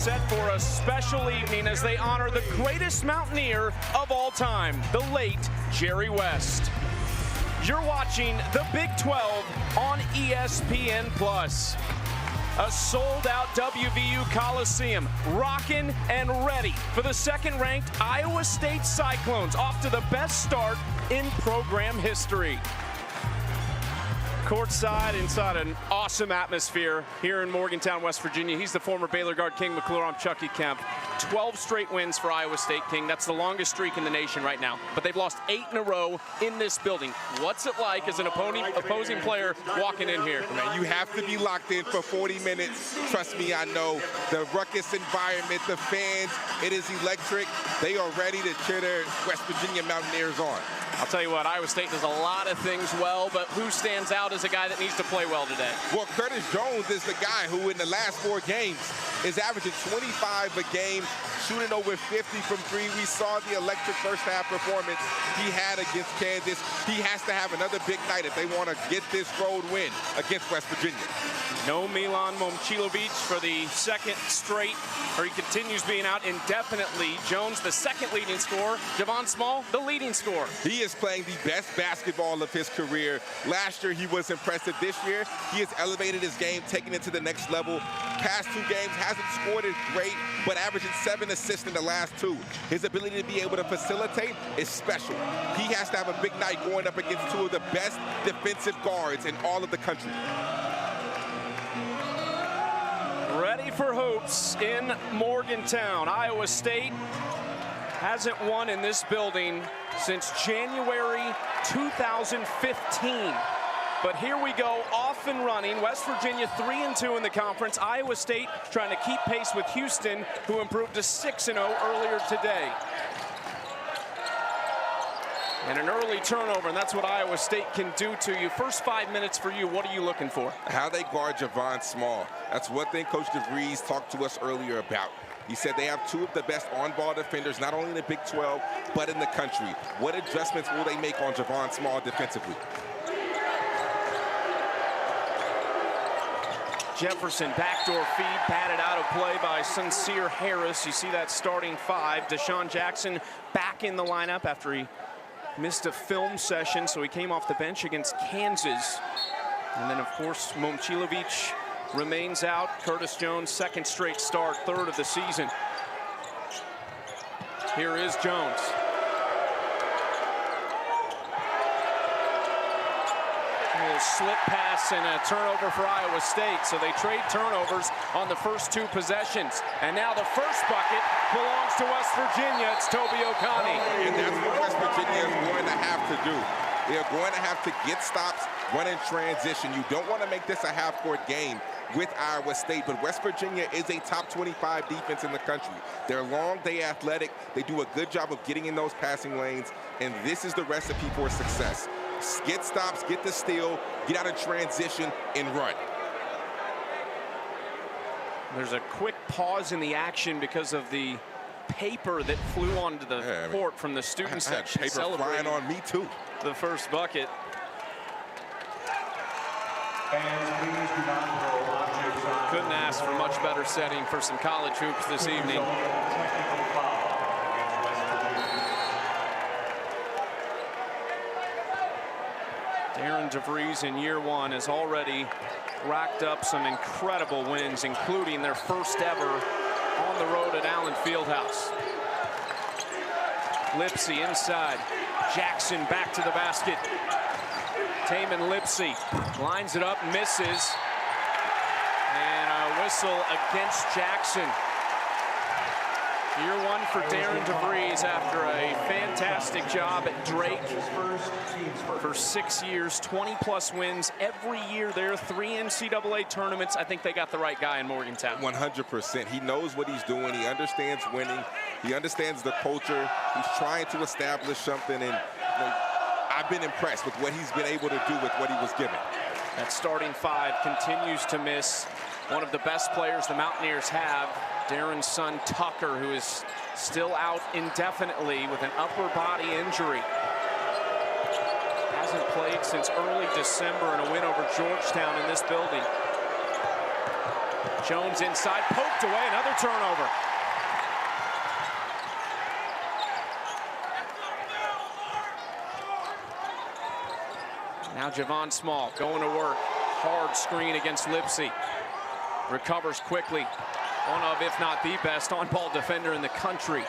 Set for a special evening as they honor the greatest Mountaineer of all time, the late Jerry West. You're watching the Big 12 on ESPN+. A sold-out WVU Coliseum, rocking and ready for the second-ranked Iowa State Cyclones, off to the best start in program history. Courtside, inside an awesome atmosphere here in Morgantown, West Virginia. He's the former Baylor guard, King McClure. I'm Chucky Kemp. 12 straight wins for Iowa State, King. That's the longest streak in the nation right now. But they've lost 8 in a row in this building. What's it like as an opposing player walking in here? Man, you have to be locked in for 40 minutes. Trust me, I know. The ruckus environment, the fans, it is electric. They are ready to cheer their West Virginia Mountaineers on. I'll tell you what, Iowa State does a lot of things well, but who stands out as a guy that needs to play well today? Well, Curtis Jones is the guy who in the last 4 games is averaging 25 a game, shooting over 50 from 3. We saw the electric first half performance he had against Kansas. He has to have another big night if they want to get this road win against West Virginia. No Milan Momcilovic for the second straight, or he continues being out indefinitely. Jones, the second leading scorer. Javon Small, the leading scorer. He is playing the best basketball of his career. Last year, he was impressive. This year, he has elevated his game, taking it to the next level. Past 2 games, hasn't scored as great, but averaging 7 assists in the last 2. His ability to be able to facilitate is special. He has to have a big night going up against 2 of the best defensive guards in all of the country. Ready for hoops in Morgantown. Iowa State hasn't won in this building since January 2015. But here we go, off and running. West Virginia 3-2 in the conference. Iowa State trying to keep pace with Houston, who improved to 6-0 earlier today. And an early turnover, and that's what Iowa State can do to you. First 5 minutes for you, what are you looking for? How they guard Javon Small. That's one thing Coach DeVries talked to us earlier about. He said they have 2 of the best on-ball defenders, not only in the Big 12, but in the country. What adjustments will they make on Javon Small defensively? Jefferson, backdoor feed, batted out of play by Sincere Harris. You see that starting 5. Deshaun Jackson back in the lineup after he missed a film session, so he came off the bench against Kansas. And then, of course, Momcilovic remains out. Curtis Jones, second straight start, 3rd of the season. Here is Jones. A little slip pass and a turnover for Iowa State. So they trade turnovers on the first 2 possessions. And now the first bucket belongs to West Virginia. It's Toby O'Connor. And that's what West Virginia is going to have to do. They are going to have to get stops, run in transition. You don't want to make this a half-court game with Iowa State, but West Virginia is a top 25 defense in the country. They're long, they're athletic, they do a good job of getting in those passing lanes, and this is the recipe for success. Get stops, get the steal, get out of transition, and run. There's a quick pause in the action because of the paper that flew onto the court from the student section. Paper flying on me too. The first bucket. Couldn't ask for much better setting for some college hoops this evening. Darren DeVries in year 1 has already racked up some incredible wins, including their first ever on the road at Allen Fieldhouse. Lipsey inside. Jackson back to the basket. Taman Lipsey lines it up, misses. And a whistle against Jackson. Year 1 for Darren DeVries after a fantastic job at Drake for 6 years, 20+ wins every year there, 3 NCAA tournaments. I think they got the right guy in Morgantown. 100%. He knows what he's doing. He understands winning. He understands the culture. He's trying to establish something, and I've been impressed with what he's been able to do with what he was given. That starting 5 continues to miss one of the best players the Mountaineers have, Darren's son Tucker, who is still out indefinitely with an upper body injury. Hasn't played since early December in a win over Georgetown in this building. Jones inside, poked away, another turnover. Now Javon Small going to work. Hard screen against Lipsy. Recovers quickly. One of, if not the best, on-ball defender in the country.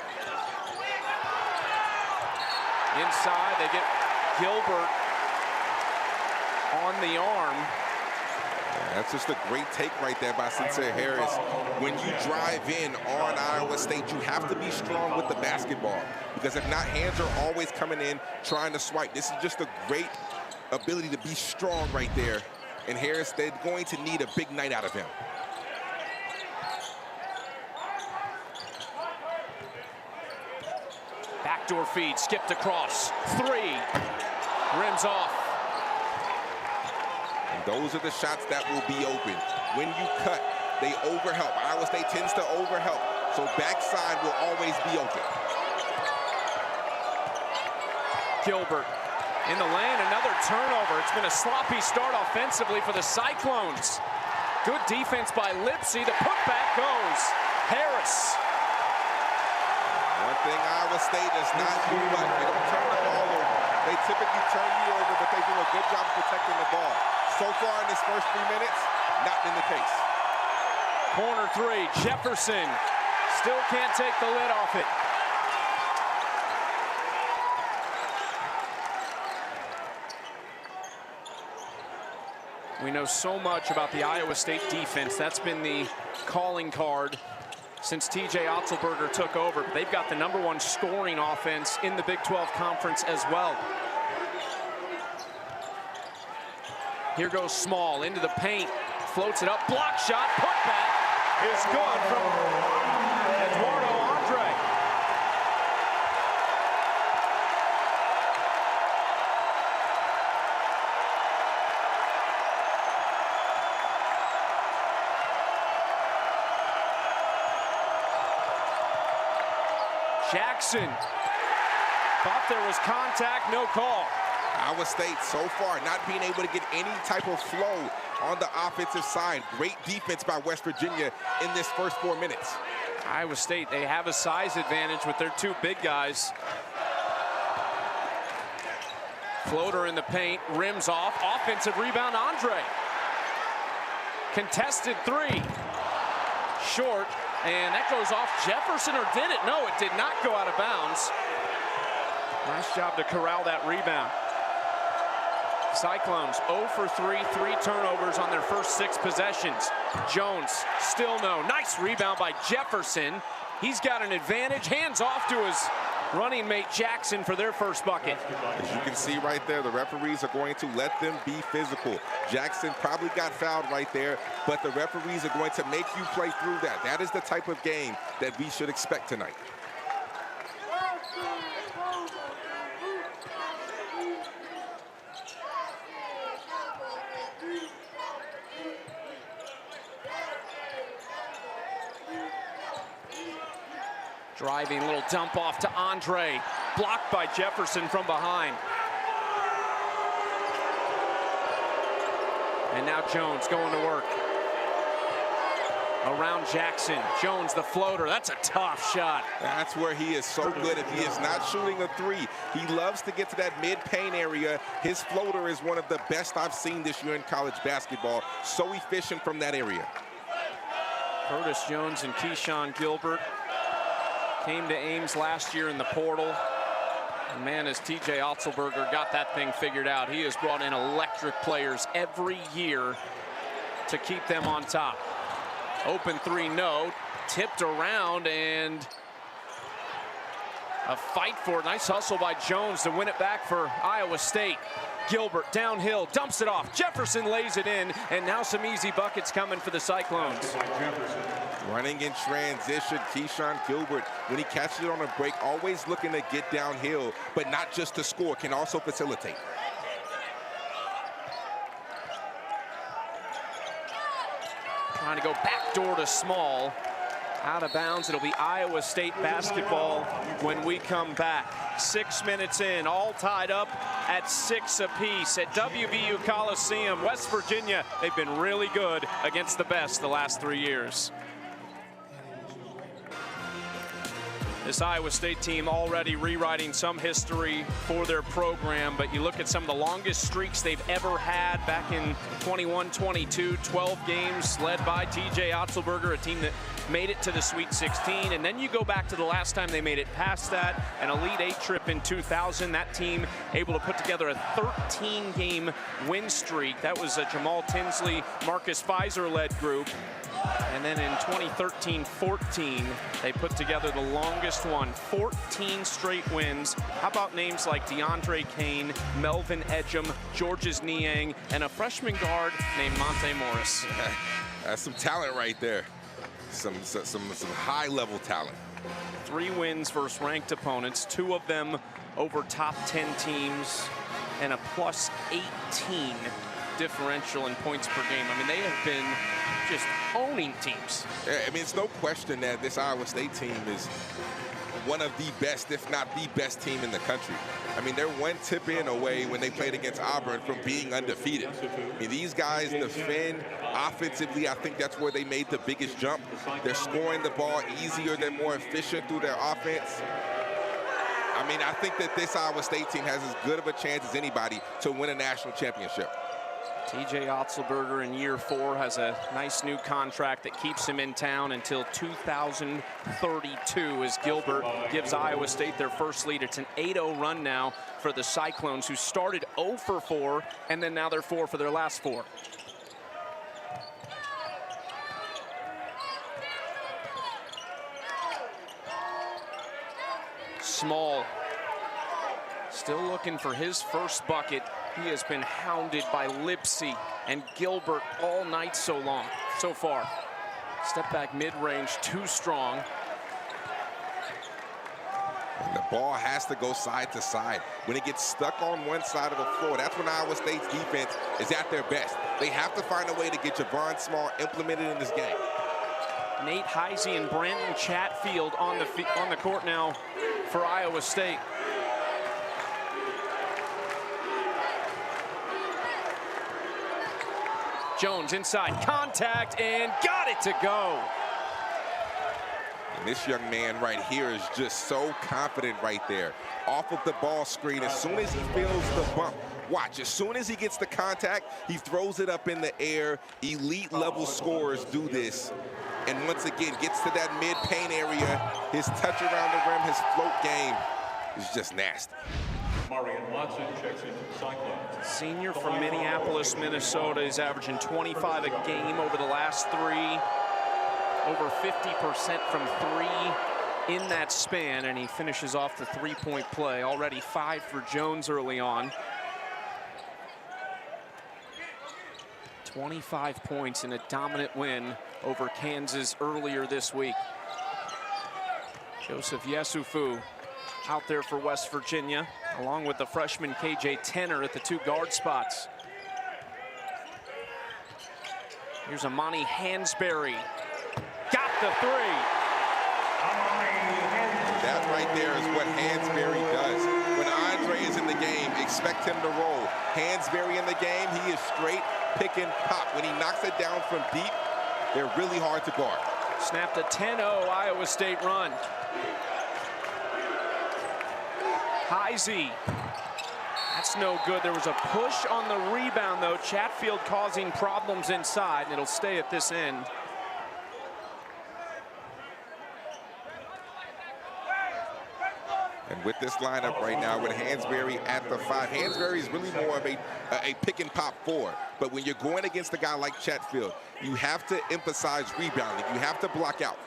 Inside, they get Gilbert on the arm. That's just a great take right there by Sincere Harris. When you drive in on Iowa State, you have to be strong with the basketball, because if not, hands are always coming in trying to swipe. This is just a great ability to be strong right there. And Harris, they're going to need a big night out of him. Backdoor feed, skipped across. Three, rims off. And those are the shots that will be open. When you cut, they overhelp. Iowa State tends to overhelp, so backside will always be open. Gilbert in the lane, another turnover. It's been a sloppy start offensively for the Cyclones. Good defense by Lipsy. The putback goes. Harris. One thing Iowa State does not do much. They don't turn the ball over. They typically turn you over, but they do a good job of protecting the ball. So far in this first 3 minutes, not been the case. Corner three, Jefferson still can't take the lid off it. We know so much about the Iowa State defense. That's been the calling card since TJ Otzelberger took over. But they've got the #1 scoring offense in the Big 12 Conference as well. Here goes Small into the paint, floats it up, block shot, putback is good from Eduardo Andre. Jackson thought there was contact, no call. Iowa State so far not being able to get any type of flow on the offensive side. Great defense by West Virginia in this first 4 minutes. Iowa State, they have a size advantage with their two big guys. Floater in the paint, rims off, offensive rebound, Andre. Contested three, short, and that goes off Jefferson, or did it? No, it did not go out of bounds. Nice job to corral that rebound. Cyclones 0 for 3, 3 turnovers on their first 6 possessions. Jones, still no. Nice rebound by Jefferson. He's got an advantage. Hands off to his running mate Jackson for their first bucket. As you can see right there, the referees are going to let them be physical. Jackson probably got fouled right there, but the referees are going to make you play through that. That is the type of game that we should expect tonight. Driving, little dump off to Andre. Blocked by Jefferson from behind. And now Jones going to work. Around Jackson. Jones, the floater. That's a tough shot. That's where he is so good. If he is not shooting a three, he loves to get to that mid-paint area. His floater is one of the best I've seen this year in college basketball. So efficient from that area. Curtis Jones and Keyshawn Gilbert came to Ames last year in the portal. And man, as TJ Otzelberger got that thing figured out, he has brought in electric players every year to keep them on top. Open three, no. Tipped around, and a fight for it. Nice hustle by Jones to win it back for Iowa State. Gilbert downhill, dumps it off. Jefferson lays it in, and now some easy buckets coming for the Cyclones. Running in transition, Keyshawn Gilbert, when he catches it on a break, always looking to get downhill, but not just to score, can also facilitate. Trying to go backdoor to Small. Out of bounds. It'll be Iowa State basketball when we come back. 6 minutes in, all tied up at 6 apiece at WVU Coliseum. West Virginia, they've been really good against the best the last 3 years. This Iowa State team already rewriting some history for their program, but you look at some of the longest streaks they've ever had back in 21-22, 12 games led by TJ Otzelberger, a team that made it to the Sweet 16. And then you go back to the last time they made it past that, an Elite Eight trip in 2000. That team able to put together a 13-game win streak. That was a Jamal Tinsley, Marcus Fizer-led group. And then in 2013-14, they put together the longest one, 14 straight wins. How about names like DeAndre Kane, Melvin Edgem, Georges Niang, and a freshman guard named Monte Morris? That's some talent right there. Some high-level talent. 3 wins versus ranked opponents, 2 of them over top 10 teams, and a plus 18 differential in points per game. I mean, they have been just owning teams. I mean, it's no question that this Iowa State team is one of the best, if not the best team in the country. I mean, they're one tip in away when they played against Auburn from being undefeated. I mean, these guys defend offensively. I think that's where they made the biggest jump. They're scoring the ball easier. They're more efficient through their offense. I mean, I think that this Iowa State team has as good of a chance as anybody to win a national championship. TJ Otzelberger in year 4 has a nice new contract that keeps him in town until 2032 as Gilbert gives Iowa State their first lead. It's an 8-0 run now for the Cyclones, who started 0 for 4, and then now they're 4 for their last 4. Small still looking for his first bucket. He has been hounded by Lipsey and Gilbert all night so far. Step back mid-range, too strong. And the ball has to go side to side. When it gets stuck on one side of the floor, that's when Iowa State's defense is at their best. They have to find a way to get Javon Small implemented in this game. Nate Heise and Brandon Chatfield on the court now for Iowa State. Jones inside, contact, and got it to go. And this young man right here is just so confident right there. Off of the ball screen, as soon as he feels the bump, watch, as soon as he gets the contact, he throws it up in the air. Elite level scorers do this. And once again, gets to that mid-paint area. His touch around the rim, his float game is just nasty. Senior from Minneapolis, Minnesota, is averaging 25 a game over the last 3. Over 50% from 3 in that span, and he finishes off the 3-point play. Already 5 for Jones early on. 25 points in a dominant win over Kansas earlier this week. Joseph Yesufu out there for West Virginia, along with the freshman KJ Tenner at the 2 guard spots. Here's Amani Hansberry. Got the 3. That right there is what Hansberry does. When Andre is in the game, expect him to roll. Hansberry in the game, he is straight pick and pop. When he knocks it down from deep, they're really hard to guard. Snapped a 10-0 Iowa State run. Heise. That's no good. There was a push on the rebound, though. Chatfield causing problems inside, and it'll stay at this end. And with this lineup right now, with Hansberry at the 5, Hansberry is really more of a pick and pop forward. But when you're going against a guy like Chatfield, you have to emphasize rebounding. You have to block out.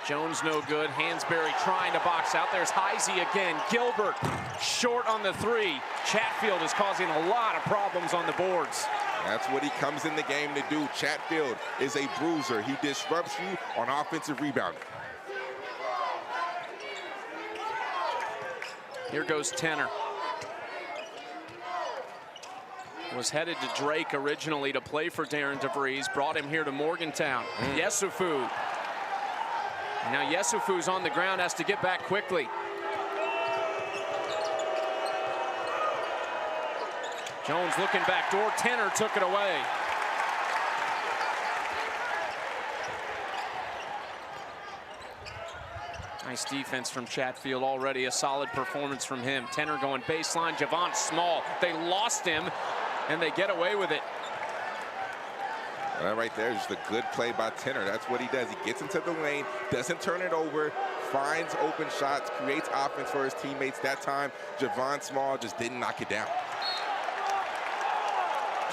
Jones no good. Hansberry trying to box out. There's Heise again. Gilbert short on the 3. Chatfield is causing a lot of problems on the boards. That's what he comes in the game to do. Chatfield is a bruiser. He disrupts you on offensive rebounding. Here goes Tenner. Was headed to Drake originally to play for Darren DeVries. Brought him here to Morgantown. Yesufu. And now Yesufu's on the ground, has to get back quickly. Jones looking back door. Tenor took it away. Nice defense from Chatfield already. A solid performance from him. Tenor going baseline. Javon Small. They lost him, and they get away with it. Well, right there, just a good play by Tenor. That's what he does. He gets into the lane, doesn't turn it over, finds open shots, creates offense for his teammates. That time, Javon Small just didn't knock it down.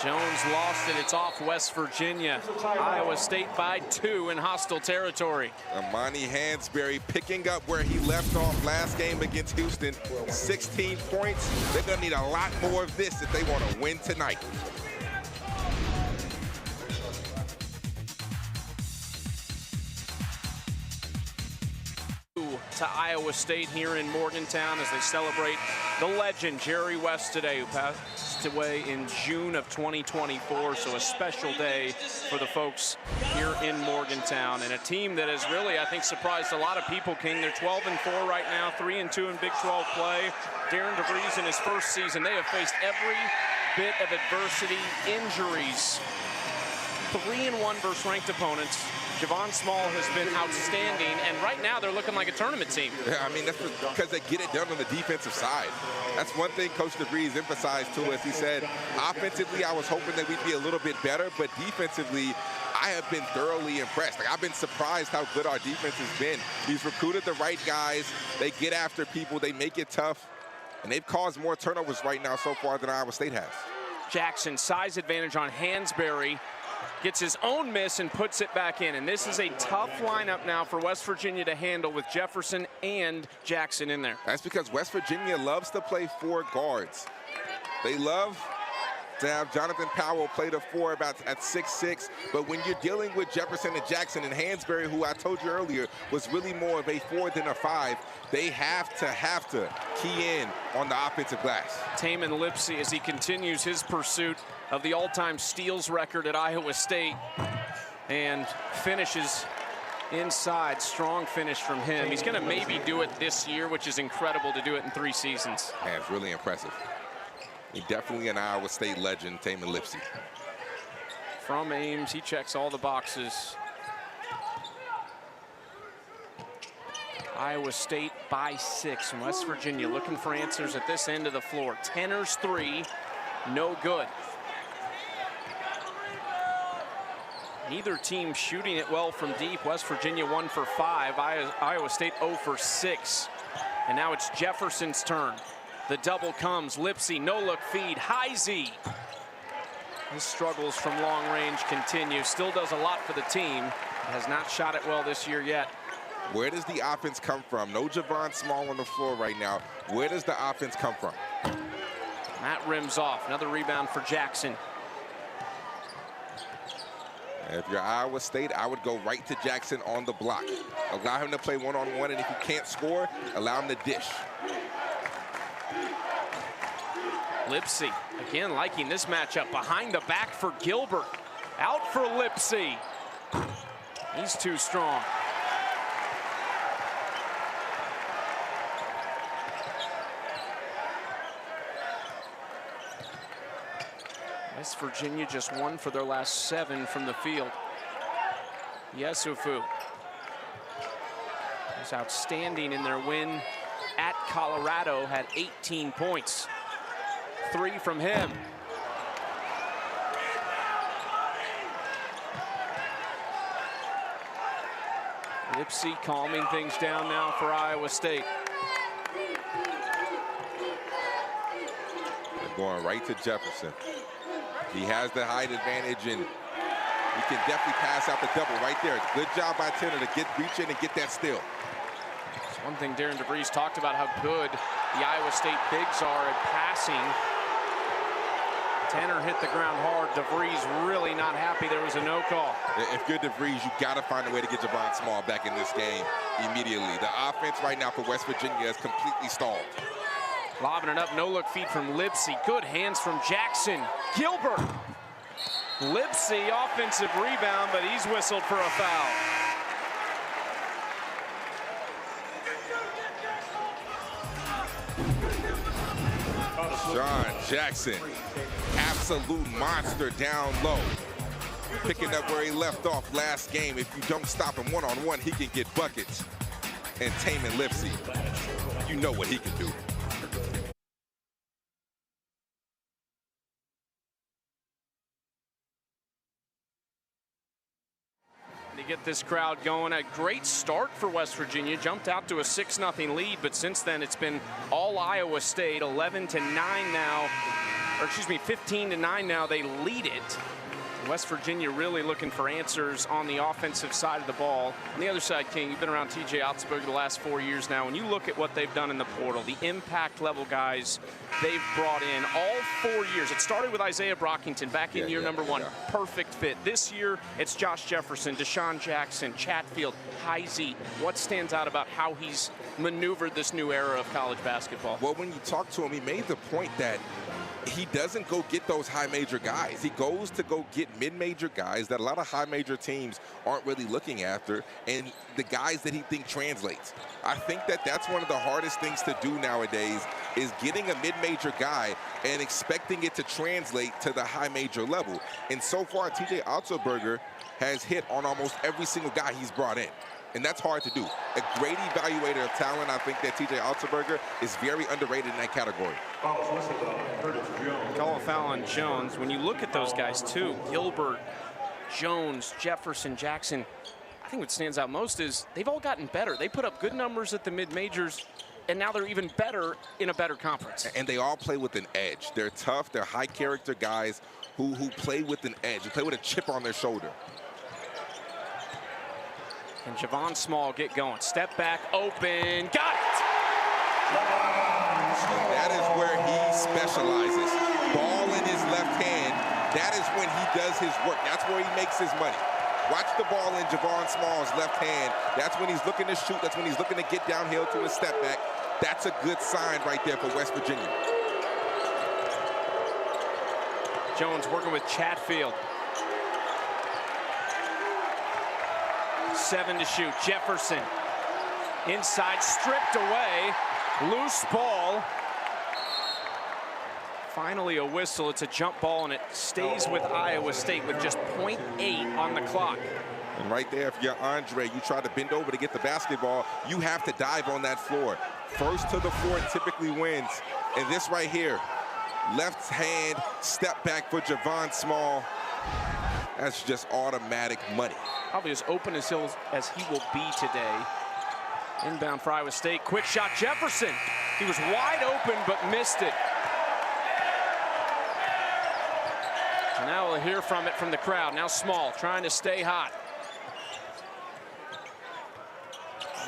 Jones lost it. It's off West Virginia. Iowa State by 2 in hostile territory. Amani Hansberry picking up where he left off last game against Houston. 16 points. They're going to need a lot more of this if they want to win tonight. To Iowa State here in Morgantown as they celebrate the legend Jerry West today, who passed away in June of 2024. So a special day for the folks here in Morgantown, and a team that has really, I think, surprised a lot of people. King, they're 12-4 right now, 3-2 in Big 12 play. Darren DeVries in his first season, they have faced every bit of adversity, injuries. 3-1 versus ranked opponents. Javon Small has been outstanding, and right now they're looking like a tournament team. Yeah, I mean, that's because they get it done on the defensive side. That's one thing Coach DeVries emphasized to us. He said, offensively, I was hoping that we'd be a little bit better, but defensively, I have been thoroughly impressed. Like, I've been surprised how good our defense has been. He's recruited the right guys. They get after people. They make it tough, and they've caused more turnovers right now so far than Iowa State has. Jackson, size advantage on Hansberry. Gets his own miss and puts it back in. And this is a tough lineup now for West Virginia to handle with Jefferson and Jackson in there. That's because West Virginia loves to play 4 guards. They love to have Jonathan Powell play the 4 about at 6'6", but when you're dealing with Jefferson and Jackson and Hansberry, who I told you earlier was really more of a 4 than a 5, they have to key in on the offensive glass. Taman Lipsey, as he continues his pursuit of the all-time steals record at Iowa State, and finishes inside. Strong finish from him. He's going to maybe do it this year, which is incredible to do it in 3 seasons. Man, it's really impressive. He's definitely an Iowa State legend, Taman Lipsey. From Ames, he checks all the boxes. Iowa State by 6, and West Virginia looking for answers at this end of the floor. Tenor's 3, no good. Neither team shooting it well from deep. West Virginia 1 for 5, Iowa State 0 for 6. And now it's Jefferson's turn. The double comes, Lipsey, no-look feed, Heisey. His struggles from long range continue. Still does a lot for the team. Has not shot it well this year yet. Where does the offense come from? No Javon Small on the floor right now. Where does the offense come from? That rims off. Another rebound for Jackson. If you're Iowa State, I would go right to Jackson on the block. Allow him to play one-on-one, and if you can't score, allow him to dish. Lipsey, again, liking this matchup. Behind the back for Gilbert. Out for Lipsey. He's too strong. West Virginia just 1 for their last 7 from the field. Yesufu was outstanding in their win at Colorado, had 18 points. 3 from him. Lipsey calming things down now for Iowa State. They're going right to Jefferson. He has the height advantage, and he can definitely pass out the double right there. Good job by Tenor to reach in and get that steal. It's one thing Darren DeVries talked about, how good the Iowa State bigs are at passing. Tenor hit the ground hard. DeVries really not happy there was a no call. If you're DeVries, you got to find a way to get Javon Small back in this game immediately. The offense right now for West Virginia is completely stalled. Lobbing it up, no-look feed from Lipsey. Good hands from Jackson. Gilbert. Lipsey, offensive rebound, but he's whistled for a foul. John Jackson, absolute monster down low. Picking up where he left off last game. If you don't stop him one-on-one, he can get buckets. And Taman Lipsey, you know what he can do. To get this crowd going, a great start for West Virginia. Jumped out to a 6-0 lead, but since then it's been all Iowa State. 11-9 now, or excuse me, 15-9 now. They lead it. West Virginia really looking for answers on the offensive side of the ball. On the other side, King, you've been around TJ Otzelberger the last 4 years now. When you look at what they've done in the portal, the impact level guys they've brought in all 4 years. It started with Isaiah Brockington back in year number one. Perfect fit. This year, it's Josh Jefferson, Deshaun Jackson, Chatfield, Heisey. What stands out about how he's maneuvered this new era of college basketball? Well, when you talk to him, he made the point that he doesn't go get those high major guys. He goes to go get mid-major guys that a lot of high major teams aren't really looking after, and the guys that he thinks translates. I think that that's one of the hardest things to do nowadays, is getting a mid-major guy and expecting it to translate to the high major level. And so far, TJ Otzelberger has hit on almost every single guy he's brought in. And that's hard to do. A great evaluator of talent. I think that TJ Otzelberger is very underrated in that category. Call a foul on Jones. When you look at those guys too, Gilbert, Jones, Jefferson, Jackson, I think what stands out most is they've all gotten better. They put up good numbers at the mid-majors, and now they're even better in a better conference. And they all play with an edge. They're tough, they're high character guys who play with an edge, who play with a chip on their shoulder. And Javon Small get going. Step back, open, got it! And that is where he specializes. Ball in his left hand, that is when he does his work. That's where he makes his money. Watch the ball in Javon Small's left hand. That's when he's looking to shoot. That's when he's looking to get downhill to his step back. That's a good sign right there for West Virginia. Jones working with Chatfield. 7 to shoot. Jefferson inside, stripped away. Loose ball. Finally a whistle. It's a jump ball, and it stays with Iowa State with just 0.8 on the clock. And right there, if you're Andre, you try to bend over to get the basketball, you have to dive on that floor. First to the floor typically wins. And this right here, left hand step back for Javon Small. That's just automatic money. Probably as open as he will be today. Inbound for Iowa State. Quick shot, Jefferson. He was wide open, but missed it. And now we'll hear from it from the crowd. Now Small trying to stay hot.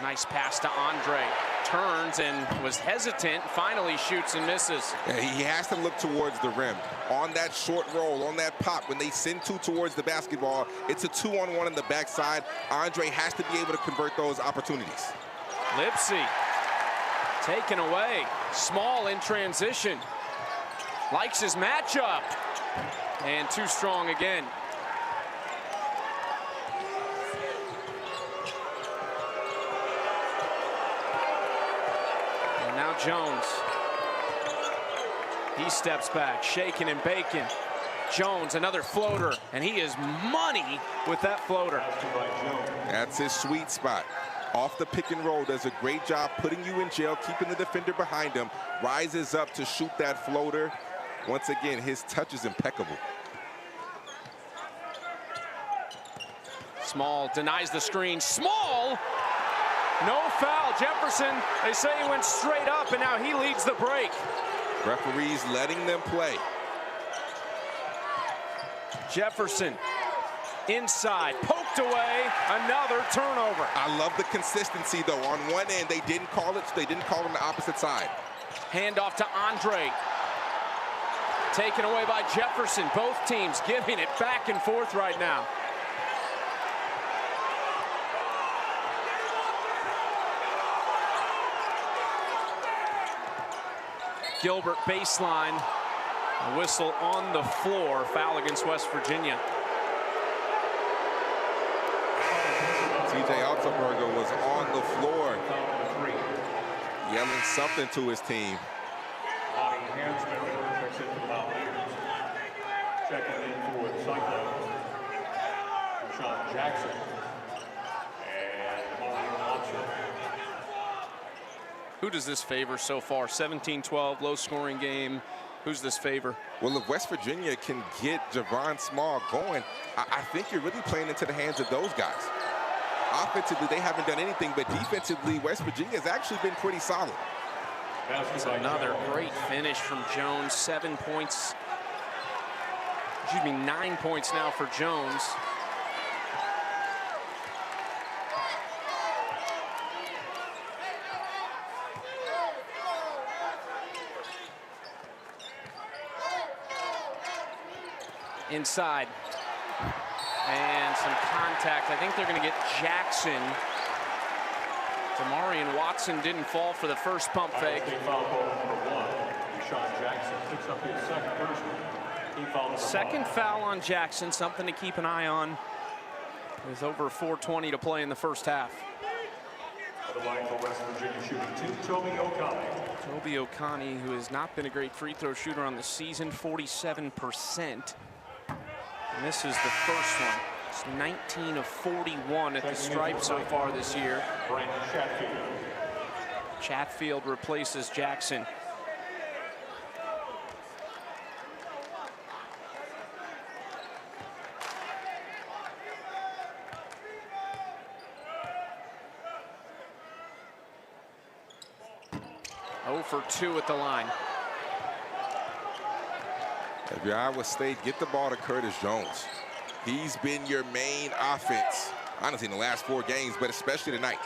Nice pass to Andre. Turns and was hesitant. Finally shoots and misses. Yeah, he has to look towards the rim. On that short roll, on that pop, when they send two towards the basketball, it's a 2-on-1 in the backside. Andre has to be able to convert those opportunities. Lipsey taken away. Small in transition. Likes his matchup. And too strong again. And now Jones. He steps back, shaking and baking. Jones, another floater, and he is money with that floater. That's his sweet spot. Off the pick and roll, does a great job putting you in jail, keeping the defender behind him, rises up to shoot that floater. Once again, his touch is impeccable. Small denies the screen. Small! No foul. Jefferson, they say he went straight up, and now he leads the break. Referees letting them play. Jefferson inside, poked away, another turnover. I love the consistency, though. On one end, they didn't call it, so they didn't call it on the opposite side. Handoff to Andre. Taken away by Jefferson. Both teams giving it back and forth right now. Gilbert baseline. A whistle on the floor. Foul against West Virginia. TJ Otzelberger was on the floor. yelling something to his team. Checking in for the Cyclones, Sean Jackson and Watson. Who does this favor so far? 17-12, low-scoring game. Who's this favor? Well, if West Virginia can get Javon Small going, I think you're really playing into the hands of those guys. Offensively, they haven't done anything, but defensively, West Virginia has actually been pretty solid. That's another great finish from Jones. 7 points. Excuse me, 9 points now for Jones. Inside. And some contact. I think they're going to get Jackson. Demarion Watson didn't fall for the first pump fake. Foul ball number 1. Sean Jackson picks up his second personal. Second foul on Jackson, something to keep an eye on. There's over 4:20 to play in the first half. The line for West Virginia shooting 2, Toby Okani. Toby Okani, who has not been a great free throw shooter on the season, 47%. And this is the first one. It's 19 of 41 at the stripe so far this year. Brandon Chatfield. Chatfield replaces Jackson. For 2 at the line. If you're Iowa State, get the ball to Curtis Jones. He's been your main offense, honestly, in the last 4 games, but especially tonight.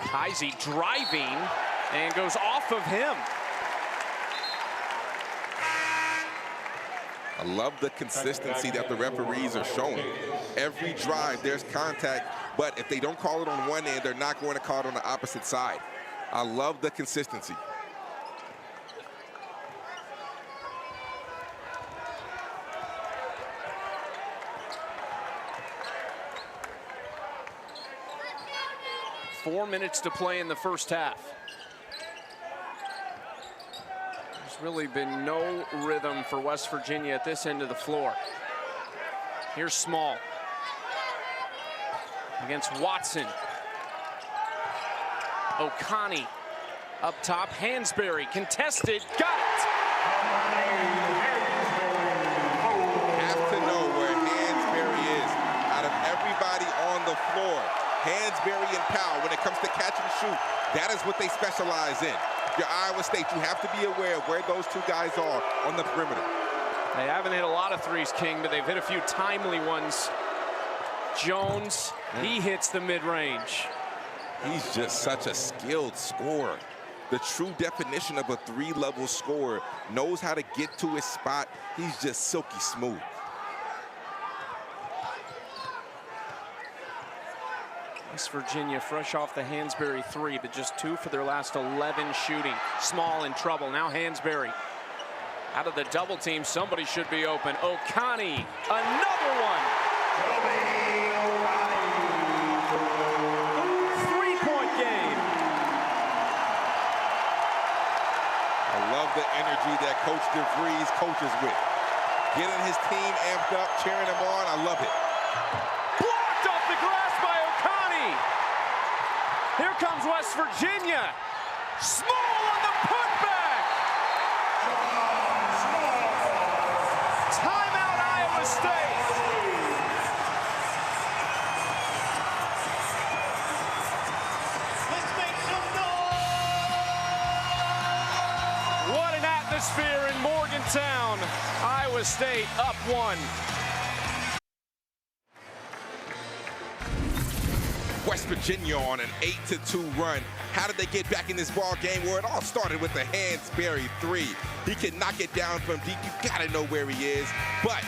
Heisey driving and goes off of him. I love the consistency that the referees are showing. Every drive, there's contact, but if they don't call it on one end, they're not going to call it on the opposite side. I love the consistency. Four minutes to play in the first half. There's really been no rhythm for West Virginia at this end of the floor. Here's Small against Watson. Okani up top, Hansberry contested, got it! Have to know where Hansberry is out of everybody on the floor. Hansberry and Powell, when it comes to catch and shoot, that is what they specialize in. Your Iowa State, you have to be aware of where those two guys are on the perimeter. They haven't hit a lot of threes, King, but they've hit a few timely ones. Jones, he hits the mid-range. He's just such a skilled scorer. The true definition of a 3-level scorer, knows how to get to his spot. He's just silky smooth. West Virginia fresh off the Hansberry 3, but just 2 for their last 11 shooting. Small in trouble. Now Hansberry out of the double team. Somebody should be open. Okani, another one. The energy that Coach DeVries coaches with. Getting his team amped up, cheering them on. I love it. Blocked off the glass by Okani. Here comes West Virginia. Small on the putback. Timeout, Iowa State. Atmosphere in Morgantown. Iowa State up 1. West Virginia on an 8-2 run. How did they get back in this ball game? Where it all started with the Hansberry 3. He can knock it down from deep. You gotta know where he is. But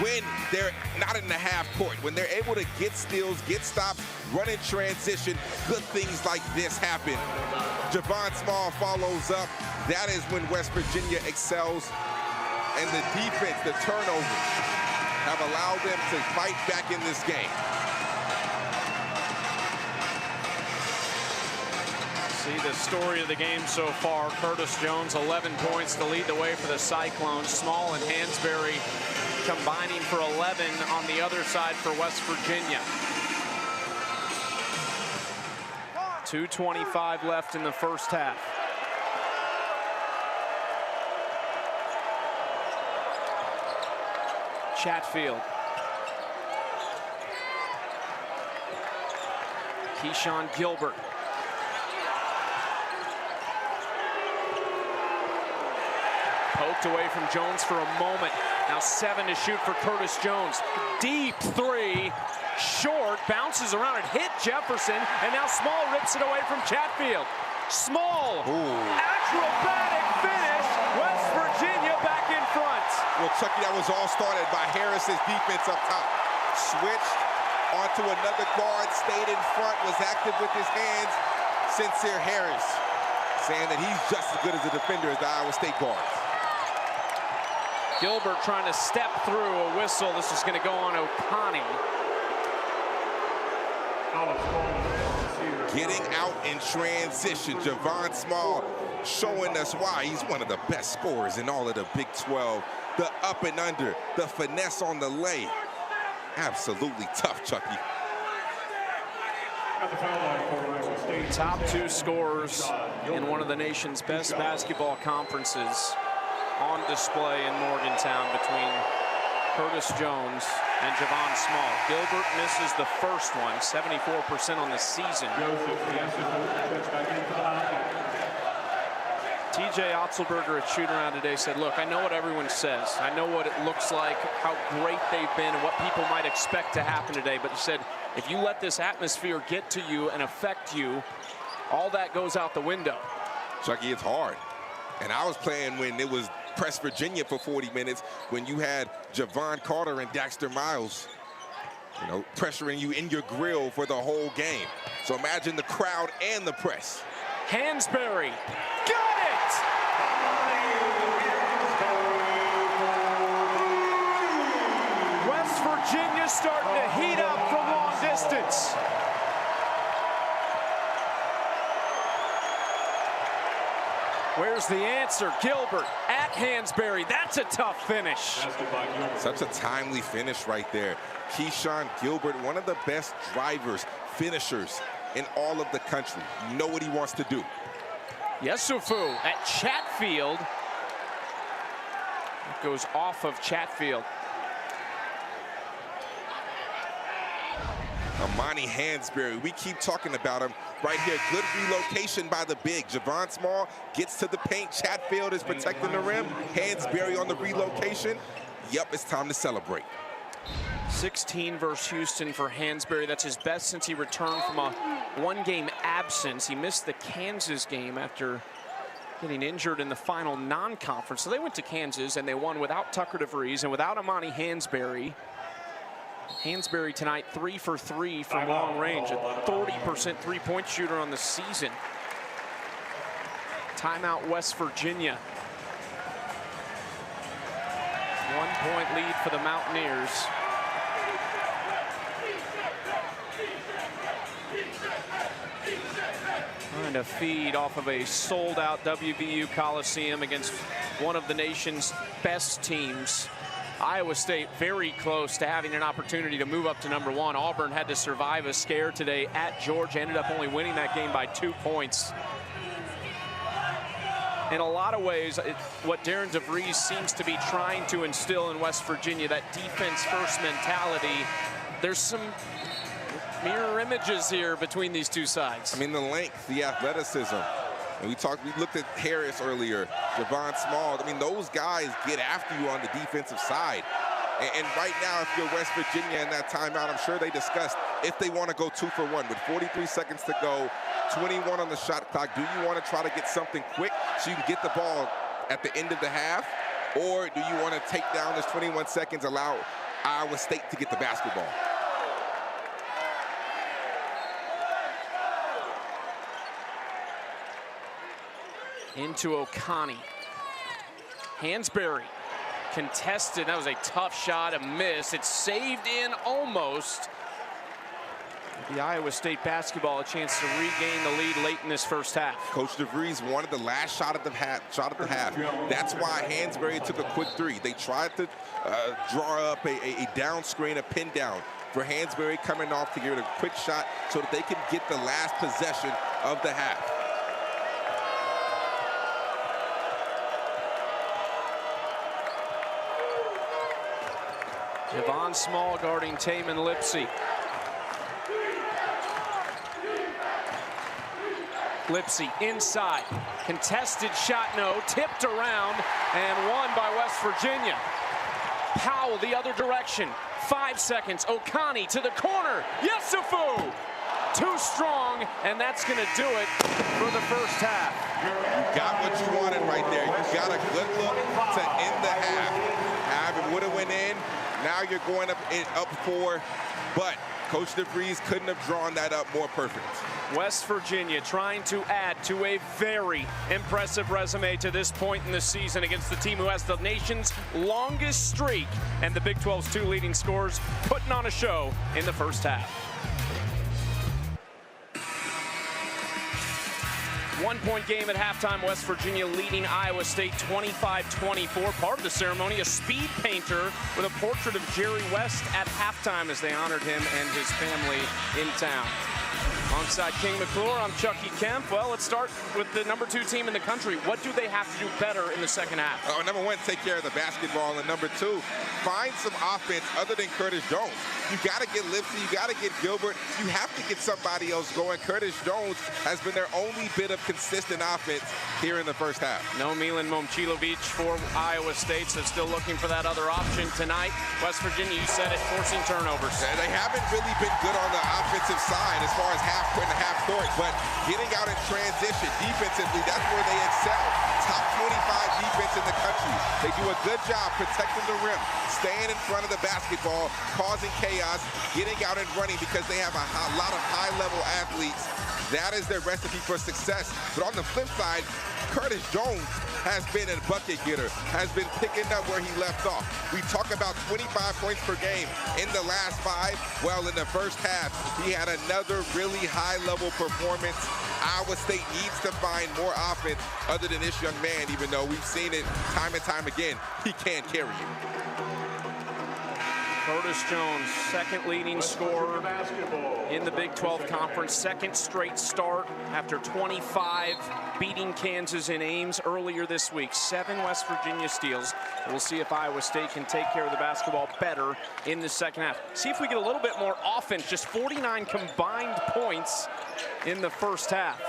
when they're not in the half court, when they're able to get steals, get stops, run in transition, good things like this happen. Javon Small follows up. That is when West Virginia excels. And the defense, the turnovers, have allowed them to fight back in this game. See the story of the game so far. Curtis Jones, 11 points to lead the way for the Cyclones. Small and Hansberry combining for 11 on the other side for West Virginia. 2:25 left in the first half. Chatfield. Keyshawn Gilbert. Poked away from Jones for a moment. Now 7 to shoot for Curtis Jones. Deep three. Short. Bounces around and hit Jefferson. And now Small rips it away from Chatfield. Small. Acrobatic finish. West Virginia back in front. Well, Chucky, that was all started by Harris's defense up top. Switched onto another guard, stayed in front, was active with his hands. Sincere Harris saying that he's just as good as a defender as the Iowa State guards. Gilbert trying to step through a whistle. This is going to go on O'Connor. Getting out in transition, Javon Small showing us why he's one of the best scorers in all of the Big 12. The up and under, the finesse on the lay. Absolutely tough, Chucky. Top 2 scorers in one of the nation's best basketball conferences on display in Morgantown between Curtis Jones and Javon Small. Gilbert misses the first one, 74% on the season. TJ Otzelberger at shoot-around today said, look, I know what everyone says. I know what it looks like, how great they've been, and what people might expect to happen today. But he said, if you let this atmosphere get to you and affect you, all that goes out the window. Chucky, it's hard. And I was playing when it was Press Virginia for 40 minutes, when you had Javon Carter and Daxter Miles, you know, pressuring you in your grill for the whole game. So imagine the crowd and the press. Hansberry, got it! West Virginia starting to heat up from long distance. Where's the answer? Gilbert at Hansberry. That's a tough finish. Such a timely finish right there. Keyshawn Gilbert, one of the best drivers, finishers in all of the country. You know what he wants to do. Yesufu at Chatfield. It goes off of Chatfield. Amani Hansberry, we keep talking about him right here. Good relocation by the big. Javon Small gets to the paint. Chatfield is protecting the rim. Hansberry on the relocation. Yep, it's time to celebrate. 16 versus Houston for Hansberry. That's his best since he returned from a one-game absence. He missed the Kansas game after getting injured in the final non-conference. So they went to Kansas and they won without Tucker DeVries and without Amani Hansberry. Hansberry tonight 3 for 3 from long range, a 30% three-point shooter on the season. Timeout West Virginia. 1-point lead for the Mountaineers. Trying to feed off of a sold-out WVU Coliseum against one of the nation's best teams. Iowa State very close to having an opportunity to move up to #1. Auburn had to survive a scare today at Georgia, ended up only winning that game by 2 points. In a lot of ways, what Darren DeVries seems to be trying to instill in West Virginia, that defense-first mentality, there's some mirror images here between these two sides. I mean, the length, the athleticism. And we looked at Harris earlier, Javon Small. I mean, those guys get after you on the defensive side. And right now, if you're West Virginia in that timeout, I'm sure they discussed if they want to go 2 for 1 with 43 seconds to go, 21 on the shot clock. Do you want to try to get something quick so you can get the ball at the end of the half? Or do you want to take down this 21 seconds, allow Iowa State to get the basketball? Into O'Connor. Hansberry contested. That was a tough shot, a miss. It's saved in almost. the Iowa State basketball a chance to regain the lead late in this first half. Coach DeVries wanted the last shot at the half. That's why Hansberry took a quick three. They tried to draw up a down screen, a pin down for Hansberry coming off to get a quick shot so that they can get the last possession of the half. Javon Small guarding Taman Lipsey. Lipsey inside, contested shot, no, tipped around and won by West Virginia. Powell the other direction, 5 seconds, Okani to the corner, Yesufu! Too strong, and that's gonna do it for the first half. You got what you wanted right there. You got a good look to end the half. If it would have went in, now you're going up 4, but Coach DeVries couldn't have drawn that up more perfect. West Virginia trying to add to a very impressive resume to this point in the season against the team who has the nation's longest streak, and the Big 12's 2 leading scorers putting on a show in the first half. 1-point game at halftime. West Virginia leading Iowa State 25-24. Part of the ceremony, a speed painter with a portrait of Jerry West at halftime as they honored him and his family in town. Alongside King McClure, I'm Chucky Kemp. Well, let's start with the #2 team in the country. What do they have to do better in the second half? Oh, #1, take care of the basketball, and #2, find some offense other than Curtis Jones. You got to get Lipsey, you got to get Gilbert, you have to get somebody else going. Curtis Jones has been their only bit of consistent offense here in the first half. No Milan Momcilovic for Iowa State, so still looking for that other option tonight. West Virginia, you said it, forcing turnovers. And they haven't really been good on the offensive side as far as half court and half court, but getting out in transition defensively, that's where they excel. Top 25 defense in the country. They do a good job protecting the rim, staying in front of the basketball, causing chaos, getting out and running because they have a lot of high-level athletes. That is their recipe for success. But on the flip side, Curtis Jones has been a bucket getter, has been picking up where he left off. We talk about 25 points per game in the last 5. Well, in the first half, he had another really high-level performance. Iowa State needs to find more offense other than this young man, even though we've seen it time and time again. He can't carry it. Curtis Jones, second leading scorer in the Big 12 Conference, second straight start after 25, beating Kansas in Ames earlier this week. 7 West Virginia steals. We'll see if Iowa State can take care of the basketball better in the second half. See if we get a little bit more offense, just 49 combined points in the first half.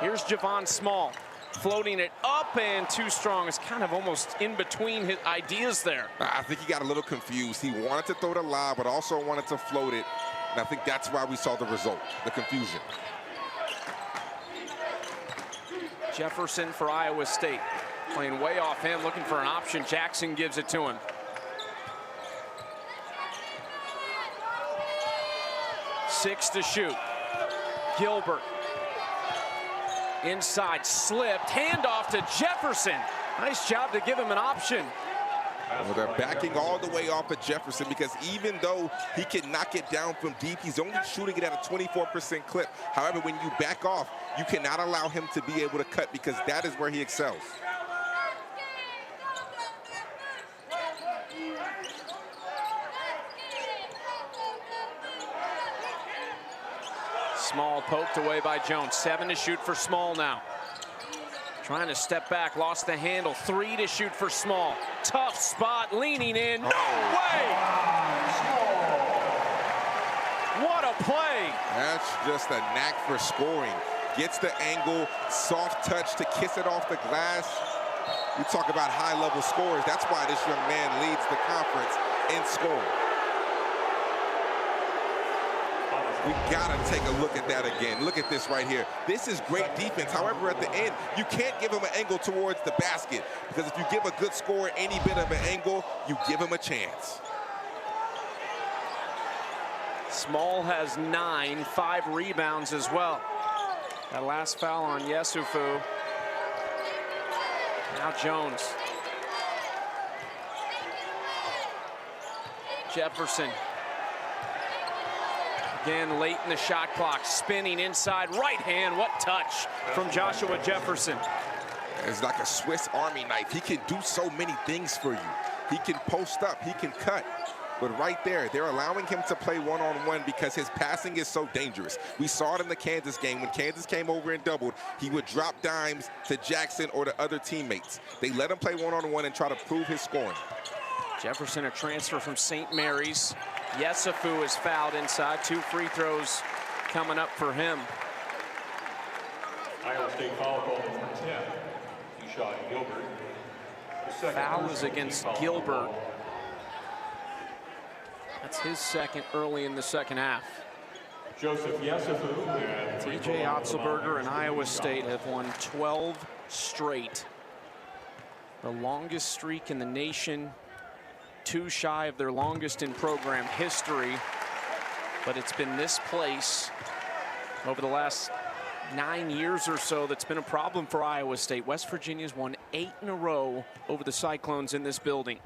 Here's Javon Small, floating it up and too strong. It's kind of almost in between his ideas there. I think he got a little confused. He wanted to throw the lob, but also wanted to float it. And I think that's why we saw the result, the confusion. Jefferson for Iowa State, playing way off him, looking for an option. Jackson gives it to him. Six to shoot. Gilbert. Inside, slipped, handoff to Jefferson. Nice job to give him an option. Well, they're backing all the way off of Jefferson because even though he can knock it down from deep, he's only shooting it at a 24% clip. However, when you back off, you cannot allow him to be able to cut because that is where he excels. Small poked away by Jones. 7 to shoot for Small now. Trying to step back, lost the handle. 3 to shoot for Small. Tough spot, leaning in. No way! What a play! That's just a knack for scoring. Gets the angle, soft touch to kiss it off the glass. You talk about high-level scorers. That's why this young man leads the conference in scoring. We gotta take a look at that again. Look at this right here. This is great defense. However, at the end, you can't give him an angle towards the basket because if you give a good scorer any bit of an angle, you give him a chance. Small has 9, 5 rebounds as well. That last foul on Yesufu. Now Jones. Jefferson. again late in the shot clock, spinning inside, right hand. What touch from Joshua Jefferson. It's like a Swiss Army knife. He can do so many things for you. He can post up, he can cut. But right there, they're allowing him to play one-on-one because his passing is so dangerous. We saw it in the Kansas game. When Kansas came over and doubled, he would drop dimes to Jackson or to other teammates. They let him play one-on-one and try to prove his scoring. Jefferson, a transfer from St. Mary's. Yesufu is fouled inside. 2 free throws coming up for him. Iowa State foul call number 10. He shot Gilbert. Foul is against Gilbert. That's his second early in the second half. Joseph Yesufu and TJ Otzelberger and Iowa State have won 12 straight. The longest streak in the nation, 2 shy of their longest in program history. But it's been this place over the last 9 years or so that's been a problem for Iowa State. West Virginia's won 8 in a row over the Cyclones in this building.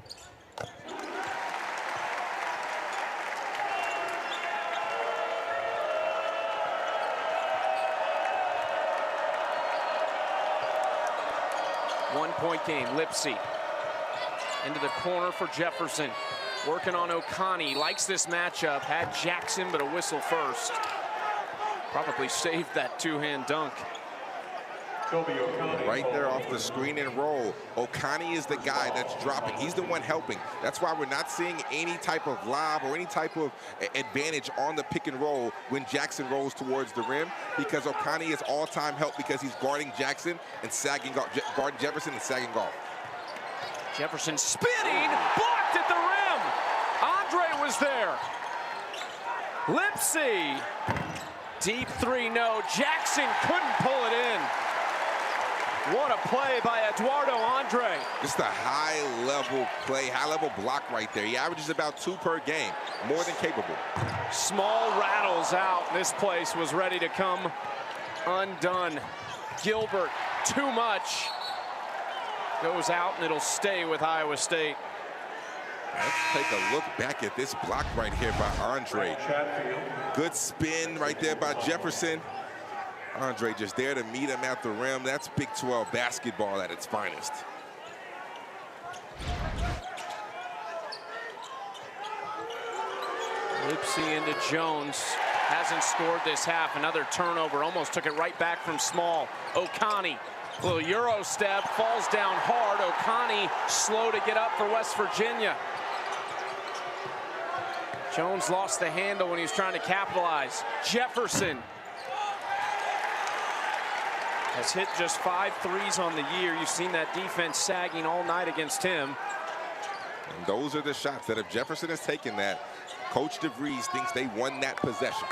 One-point game. Lipsy into the corner for Jefferson. Working on O'Connor. Likes this matchup. Had Jackson, but a whistle first. Probably saved that 2-hand dunk. Right there off the screen and roll. O'Connor is the guy that's dropping. He's the one helping. That's why we're not seeing any type of lob or any type of advantage on the pick and roll when Jackson rolls towards the rim, because O'Connor is all-time help because he's guarding Jackson and sagging off, guarding Jefferson and sagging off. Jefferson spinning, blocked at the rim. Andre was there. Lipsy. Deep 3, no. Jackson couldn't pull it in. What a play by Eduardo Andre. Just a high-level play, high-level block right there. He averages about 2 per game, more than capable. Small rattles out. This place was ready to come undone. Gilbert, too much. Goes out, and it'll stay with Iowa State. Let's take a look back at this block right here by Andre. Good spin right there by Jefferson. Andre just there to meet him at the rim. That's Big 12 basketball at its finest. Lipsy into Jones. Hasn't scored this half. Another turnover. Almost took it right back from Small. O'Connor. Little Euro step. Falls down hard. O'Connor slow to get up for West Virginia. Jones lost the handle when he was trying to capitalize. Jefferson has hit just 5 threes on the year. You've seen that defense sagging all night against him. And those are the shots that if Jefferson has taken that, Coach DeVries thinks they won that possession.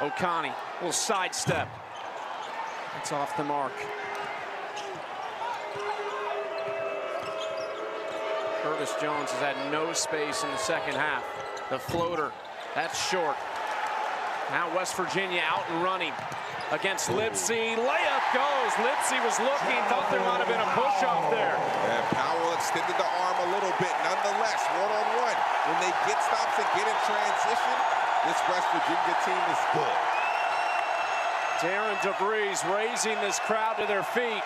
O'Connor, little sidestep. It's off the mark. Curtis Jones has had no space in the second half. The floater, that's short. Now West Virginia out and running against Lipsy. Layup goes. Lipsy was looking, thought there might have been a push-off there. And Powell extended the arm a little bit. Nonetheless, one-on-one. When they get stops and get in transition, this West Virginia team is good. Darren DeVries raising this crowd to their feet.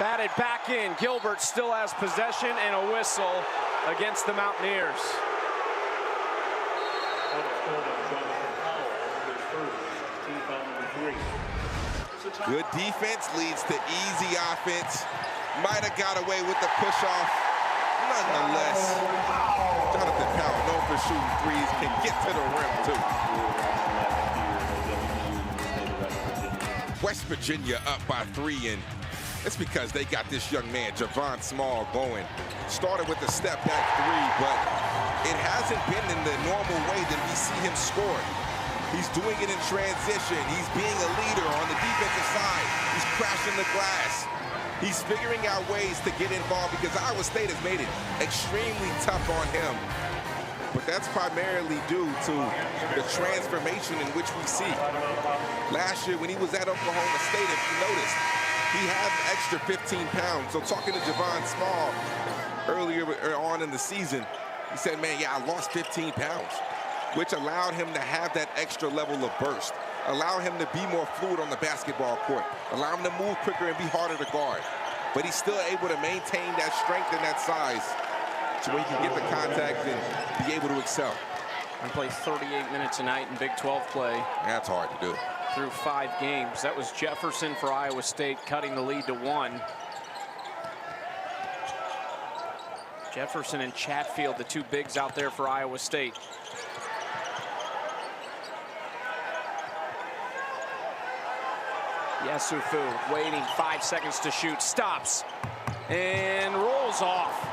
Batted back in. Gilbert still has possession and a whistle against the Mountaineers. Good defense leads to easy offense. Might have got away with the push-off. Nonetheless, Jonathan Powell, known for shooting threes, can get to the rim too. West Virginia up by 3, and it's because they got this young man, Javon Small, going. Started with a step-back 3, but it hasn't been in the normal way that we see him score. He's doing it in transition. He's being a leader on the defensive side. He's crashing the glass. He's figuring out ways to get involved because Iowa State has made it extremely tough on him. But that's primarily due to the transformation in which we see. Last year when he was at Oklahoma State, if you noticed, he had an extra 15 pounds. So talking to Javon Small earlier on in the season, he said, man, yeah, I lost 15 pounds, which allowed him to have that extra level of burst, allow him to be more fluid on the basketball court, allow him to move quicker and be harder to guard. But he's still able to maintain that strength and that size to where he can get the contact and be able to excel. And play 38 minutes a night in Big 12 play. That's hard to do. Through 5 games. That was Jefferson for Iowa State, cutting the lead to 1. Jefferson and Chatfield, the 2 bigs out there for Iowa State. Yesufu waiting, 5 seconds to shoot, stops and rolls off.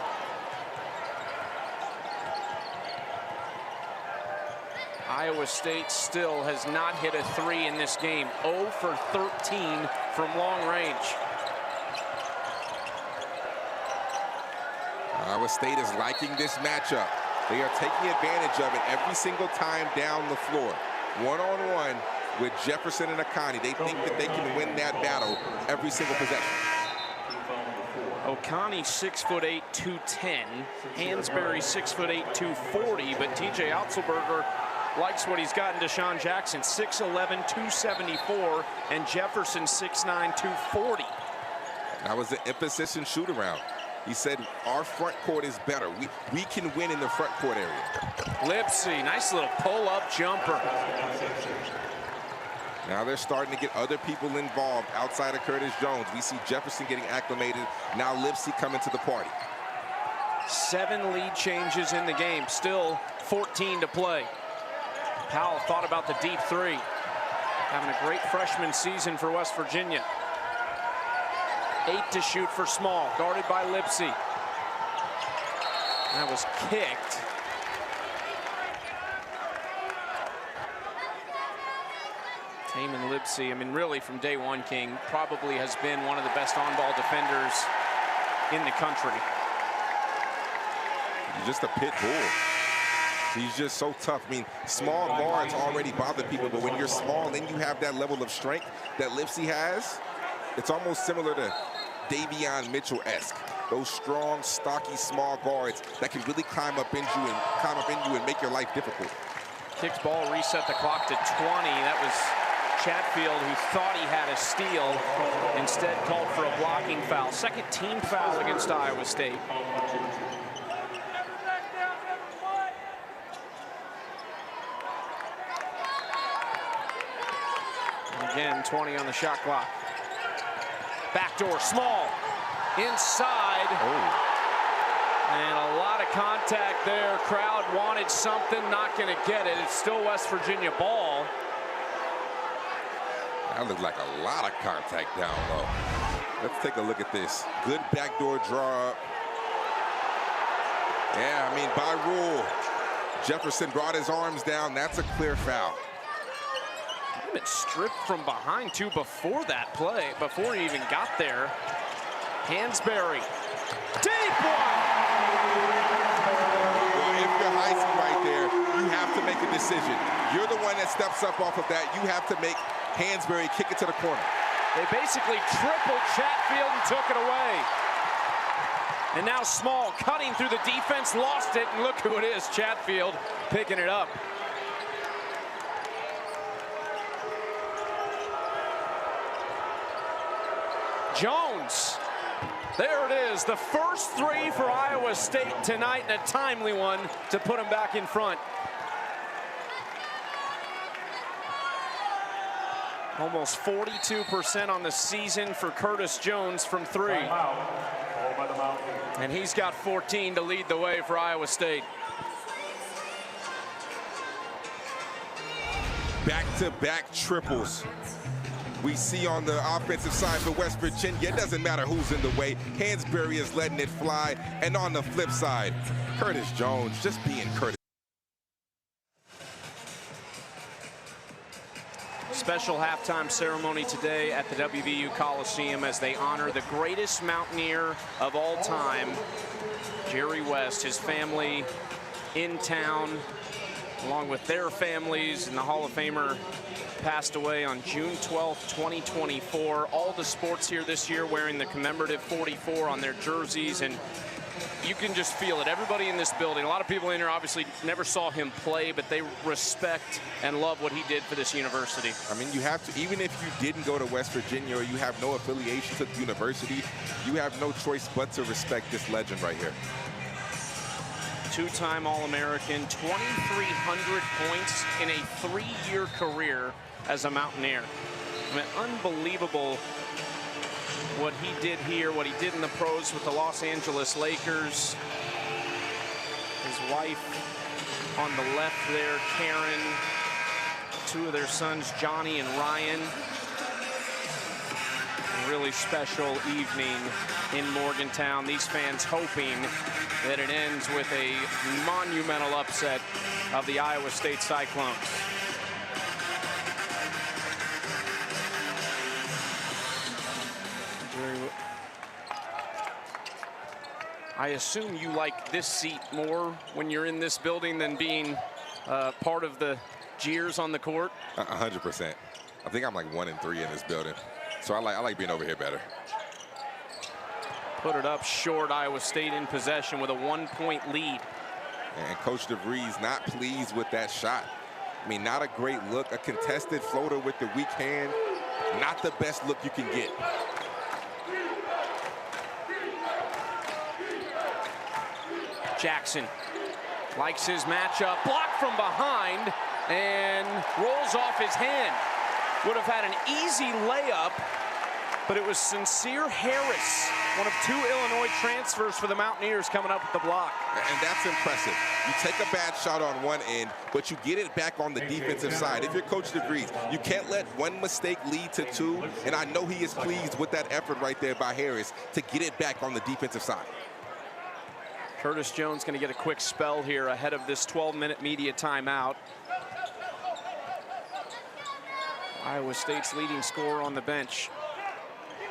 Iowa State still has not hit a 3 in this game. 0 for 13 from long range. Iowa State is liking this matchup. They are taking advantage of it every single time down the floor. One-on-one with Jefferson and Akani. They think that they can win that battle every single possession. Okani 6'8", 210. Hansberry 6'8", 240. But TJ Otzelberger likes what he's got in Deshaun Jackson, 6'11", 274, and Jefferson 6'9", 240. That was the emphasis in shoot-around. He said, our front court is better. We can win in the front court area. Lipsey, nice little pull-up jumper. Now they're starting to get other people involved outside of Curtis Jones. We see Jefferson getting acclimated. Now Lipsey coming to the party. 7 lead changes in the game. Still 14 to play. Powell thought about the deep 3. Having a great freshman season for West Virginia. 8 to shoot for Small, guarded by Lipsey. That was kicked. Taman Lipsey, I mean, really from day one, King, probably has been one of the best on-ball defenders in the country. He's just a pit bull. He's just so tough. I mean, small guards already bother people, but when you're small and you have that level of strength that Lipsey has, it's almost similar to Davion Mitchell-esque. Those strong, stocky, small guards that can really climb up into you and make your life difficult. Kicks ball, reset the clock to 20. That was Chatfield, who thought he had a steal, instead called for a blocking foul. Second team foul against Iowa State. And again, 20 on the shot clock. Backdoor, Small, inside. Oh. And a lot of contact there. Crowd wanted something, not going to get it. It's still West Virginia ball. That looked like a lot of contact down low. Let's take a look at this. Good backdoor draw up. Yeah, I mean, by rule, Jefferson brought his arms down. That's a clear foul. He'd been stripped from behind, too, before that play, before he even got there. Hansberry. Deep one! Well, if you're Heisman right there, you have to make a decision. You're the one that steps up off of that. You have to make Hansberry kick it to the corner. They basically tripled Chatfield and took it away. And now Small cutting through the defense, lost it, and look who it is, Chatfield picking it up. Jones, there it is, the first 3 for Iowa State tonight, and a timely one to put them back in front. Almost 42% on the season for Curtis Jones from 3. And he's got 14 to lead the way for Iowa State. Back-to-back triples. We see on the offensive side for West Virginia, it doesn't matter who's in the way. Hansberry is letting it fly. And on the flip side, Curtis Jones just being Curtis. Special halftime ceremony today at the WVU Coliseum as they honor the greatest Mountaineer of all time, Jerry West. His family in town, along with their families, and the Hall of Famer passed away on June 12th, 2024. All the sports here this year wearing the commemorative 44 on their jerseys, and you can just feel it. Everybody in this building, a lot of people in here obviously never saw him play, but they respect and love what he did for this university. I mean, you have to, even if you didn't go to West Virginia or you have no affiliation to the university, you have no choice but to respect this legend right here. Two-time All-American, 2,300 points in a 3-year career as a Mountaineer. I mean, unbelievable what he did here, what he did in the pros with the Los Angeles Lakers. His wife on the left there, Karen. Two of their sons, Johnny and Ryan. A really special evening in Morgantown. These fans hoping that it ends with a monumental upset of the Iowa State Cyclones. I assume you like this seat more when you're in this building than being part of the jeers on the court? 100%. I think I'm like 1 and 3 in this building. So I like being over here better. Put it up short. Iowa State in possession with a 1-point lead. And Coach DeVries not pleased with that shot. I mean, not a great look. A contested floater with the weak hand. Not the best look you can get. Jackson likes his matchup. Blocked from behind and rolls off his hand. Would have had an easy layup, but it was Sincere Harris, one of 2 Illinois transfers for the Mountaineers, coming up with the block. And that's impressive. You take a bad shot on one end, but you get it back on the defensive side. If you're Coach DeVries, you can't let one mistake lead to 2, and I know he is pleased with that effort right there by Harris to get it back on the defensive side. Curtis Jones going to get a quick spell here ahead of this 12-minute media timeout. Iowa State's leading scorer on the bench.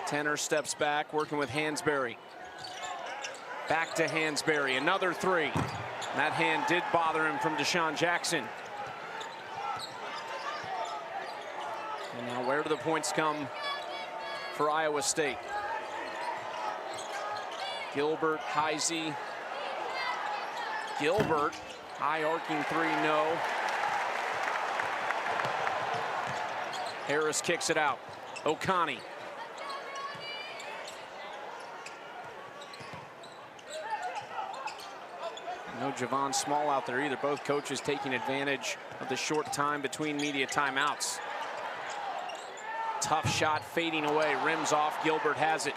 Tenner steps back, working with Hansberry. Back to Hansberry, another 3. That hand did bother him from Deshaun Jackson. And now where do the points come for Iowa State? Gilbert, Heisey. Gilbert, high arcing 3, no. Harris kicks it out. O'Connie. No Javon Small out there either. Both coaches taking advantage of the short time between media timeouts. Tough shot fading away. Rims off. Gilbert has it.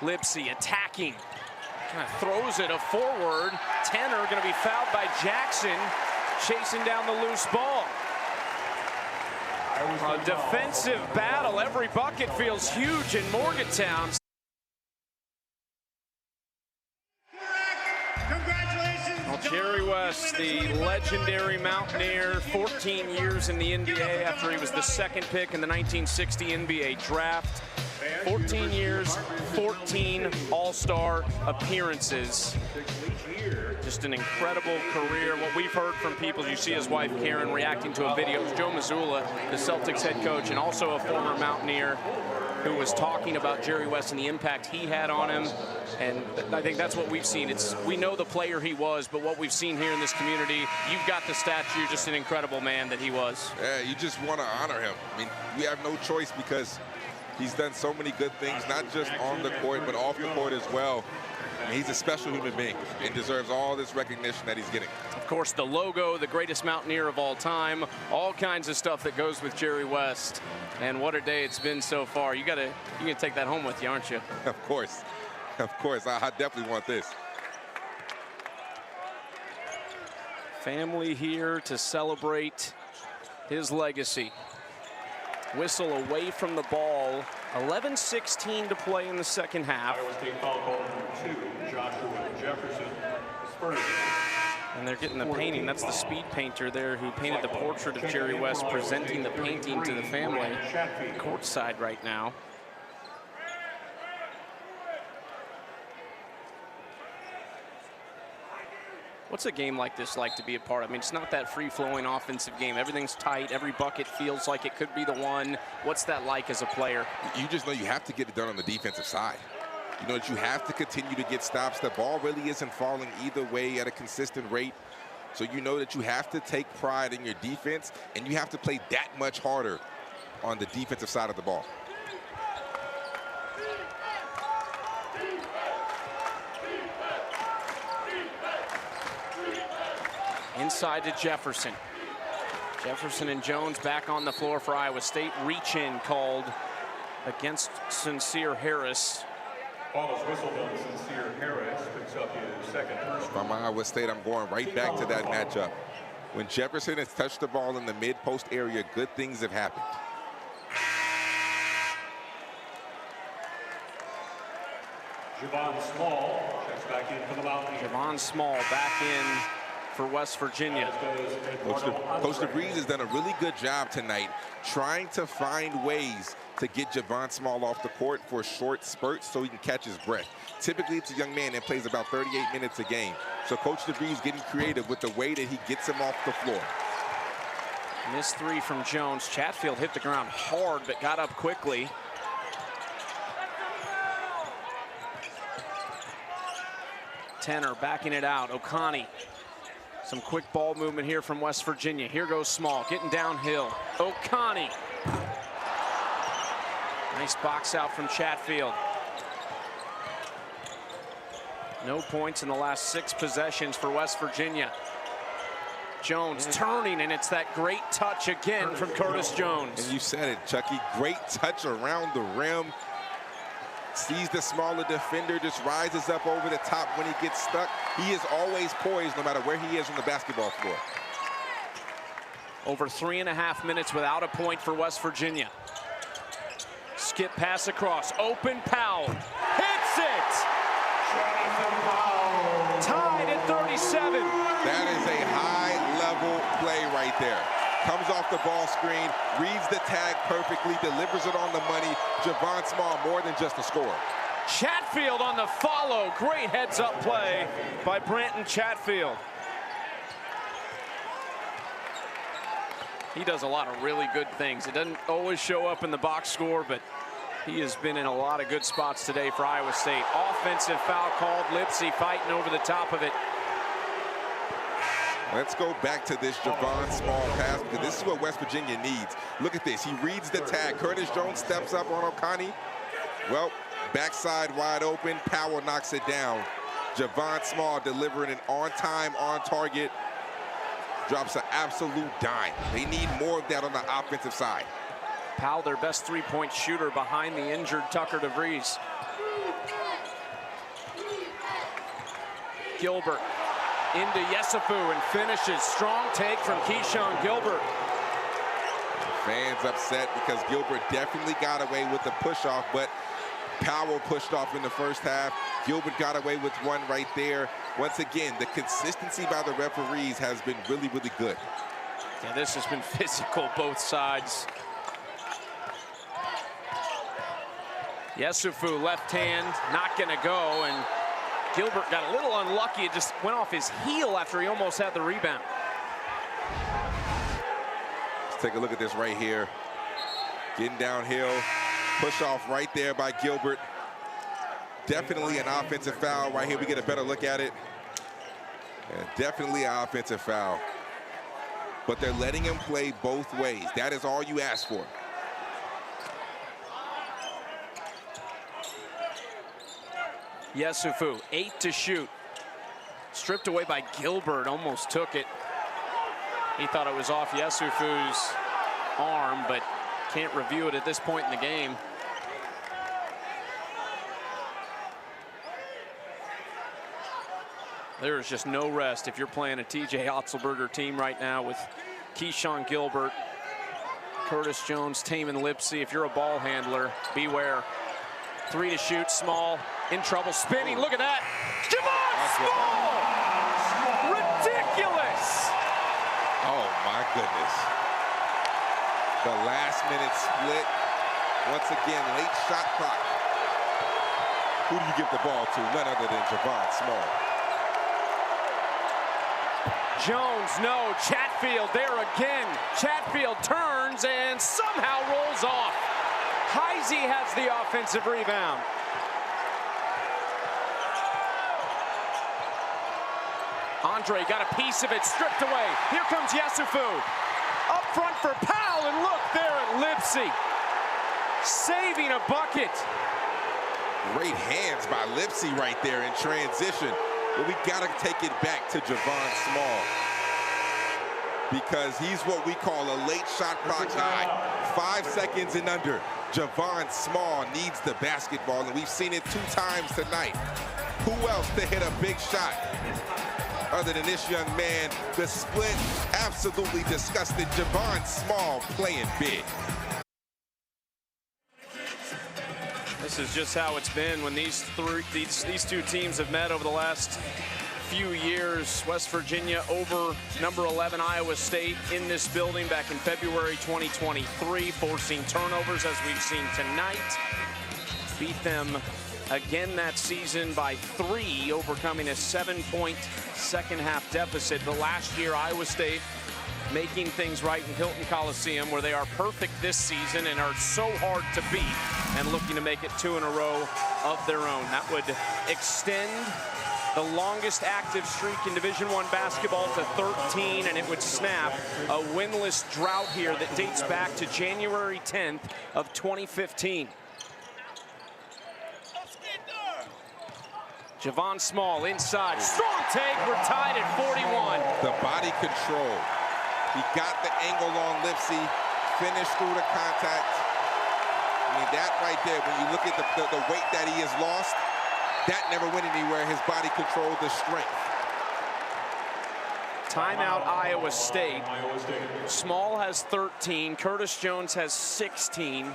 Lipsey attacking. Kind of throws it forward. Tenner going to be fouled by Jackson, chasing down the loose ball. A defensive battle. Every bucket feels huge in Morgantown. Well, Jerry West, the legendary Mountaineer, 14 years in the NBA after he was the 2nd pick in the 1960 NBA draft. 14 years, 14 All-Star appearances. Just an incredible career. What we've heard from people, you see his wife Karen reacting to a video. Joe Mazzulla, the Celtics head coach, and also a former Mountaineer, who was talking about Jerry West and the impact he had on him. And I think that's what we've seen. We know the player he was, but what we've seen here in this community, you've got the statue, just an incredible man that he was. Yeah, you just want to honor him. I mean, we have no choice because he's done so many good things, not just on the court, but off the court as well. And he's a special human being and deserves all this recognition that he's getting. Of course, the logo, the greatest Mountaineer of all time, all kinds of stuff that goes with Jerry West. And what a day it's been so far. You can take that home with you, aren't you? Of course. Of course. I definitely want this. Family here to celebrate his legacy. Whistle away from the ball. 11:16 to play in the second half. Iowa State foul ball number 2, Joshua Jefferson. First. And they're getting the painting. That's the speed painter there who painted the portrait of Jerry West, presenting the painting to the family courtside right now. What's a game like this like to be a part of? I mean, it's not that free-flowing offensive game. Everything's tight. Every bucket feels like it could be the one. What's that like as a player? You just know you have to get it done on the defensive side. You know that you have to continue to get stops. The ball really isn't falling either way at a consistent rate. So you know that you have to take pride in your defense, and you have to play that much harder on the defensive side of the ball. Inside to Jefferson. Jefferson and Jones back on the floor for Iowa State. Reach-in called against Sincere Harris. Ball is whistled on Sincere Harris. Picks up his second personal. If I'm Iowa State, I'm going right back to that matchup. When Jefferson has touched the ball in the mid-post area, good things have happened. Javon Small checks back in for the Mountaineers. Javon Small back in for West Virginia. Coach DeVries has done a really good job tonight trying to find ways to get Javon Small off the court for short spurts so he can catch his breath. Typically, it's a young man that plays about 38 minutes a game. So Coach DeVries getting creative with the way that he gets him off the floor. Missed three from Jones. Chatfield hit the ground hard, but got up quickly. Tenor backing it out. O'Connor. Some quick ball movement here from West Virginia. Here goes Small, getting downhill. O'Connor. Nice box out from Chatfield. No points in the last 6 possessions for West Virginia. Jones turning, and it's that great touch again from Curtis Jones. And you said it, Chucky. Great touch around the rim. Sees the smaller defender, just rises up over the top when he gets stuck. He is always poised no matter where he is on the basketball floor. Over 3.5 minutes without a point for West Virginia. Skip pass across, open Powell, hits it! Tied at 37. That is a high-level play right there. Comes off the ball screen, reads the tag perfectly, delivers it on the money. Javon Small, more than just a scorer. Chatfield on the follow. Great heads-up play by Branton Chatfield. He does a lot of really good things. It doesn't always show up in the box score, but he has been in a lot of good spots today for Iowa State. Offensive foul called. Lipsey fighting over the top of it. Let's go back to this Javon Small pass, because this is what West Virginia needs. Look at this. He reads the tag. Curtis Jones steps up on O'Connor. Well, backside wide open. Powell knocks it down. Javon Small delivering an on-time, on-target. Drops an absolute dime. They need more of that on the offensive side. Powell, their best three-point shooter behind the injured Tucker DeVries. Gilbert into Yesufu and finishes. Strong take from Keyshawn Gilbert. Fans upset because Gilbert definitely got away with the push-off, but Powell pushed off in the first half. Gilbert got away with one right there. Once again, the consistency by the referees has been really, really good. Yeah, this has been physical, both sides. Yesufu, left hand, not gonna go, and Gilbert got a little unlucky. It just went off his heel after he almost had the rebound. Let's take a look at this right here. Getting downhill, push off right there by Gilbert. Definitely an offensive foul right here. We get a better look at it. And definitely an offensive foul. But they're letting him play both ways. That is all you ask for. Yesufu, 8 to shoot. Stripped away by Gilbert, almost took it. He thought it was off Yesufu's arm, but can't review it at this point in the game. There is just no rest if you're playing a TJ Otzelberger team right now with Keyshawn Gilbert, Curtis Jones, Taman Lipsey. If you're a ball handler, beware. 3 to shoot, Small in trouble, spinning. Look at that. Javon Small! Ridiculous! Oh my goodness. The last minute split. Once again, late shot clock. Who do you give the ball to? None other than Javon Small. Jones, no. Chatfield there again. Chatfield turns and somehow rolls off. Heisey has the offensive rebound. Andre got a piece of it, stripped away. Here comes Yesufu. Up front for Powell, and look there at Lipsey. Saving a bucket. Great hands by Lipsey right there in transition. But we got to take it back to Javon Small, because he's what we call a late shot clock guy. 5 seconds and under. Javon Small needs the basketball, and we've seen it 2 times tonight. Who else to hit a big shot other than this young man? The split absolutely disgusted. Javon Small playing big. This is just how it's been when these two teams have met over the last few years. West Virginia over number 11 Iowa State in this building back in February 2023, forcing turnovers as we've seen tonight. Beat them again that season by 3, overcoming a 7-point second half deficit. But last year, Iowa State making things right in Hilton Coliseum, where they are perfect this season and are so hard to beat, and looking to make it 2 in a row of their own. That would extend the longest active streak in Division I basketball to 13, and it would snap a winless drought here that dates back to January 10th of 2015. Javon Small inside, strong take, we're tied at 41. The body control. He got the angle on Lipsey, finished through the contact. I mean, that right there, when you look at the weight that he has lost, that never went anywhere. His body controlled the strength. Timeout Iowa State. Small has 13, Curtis Jones has 16.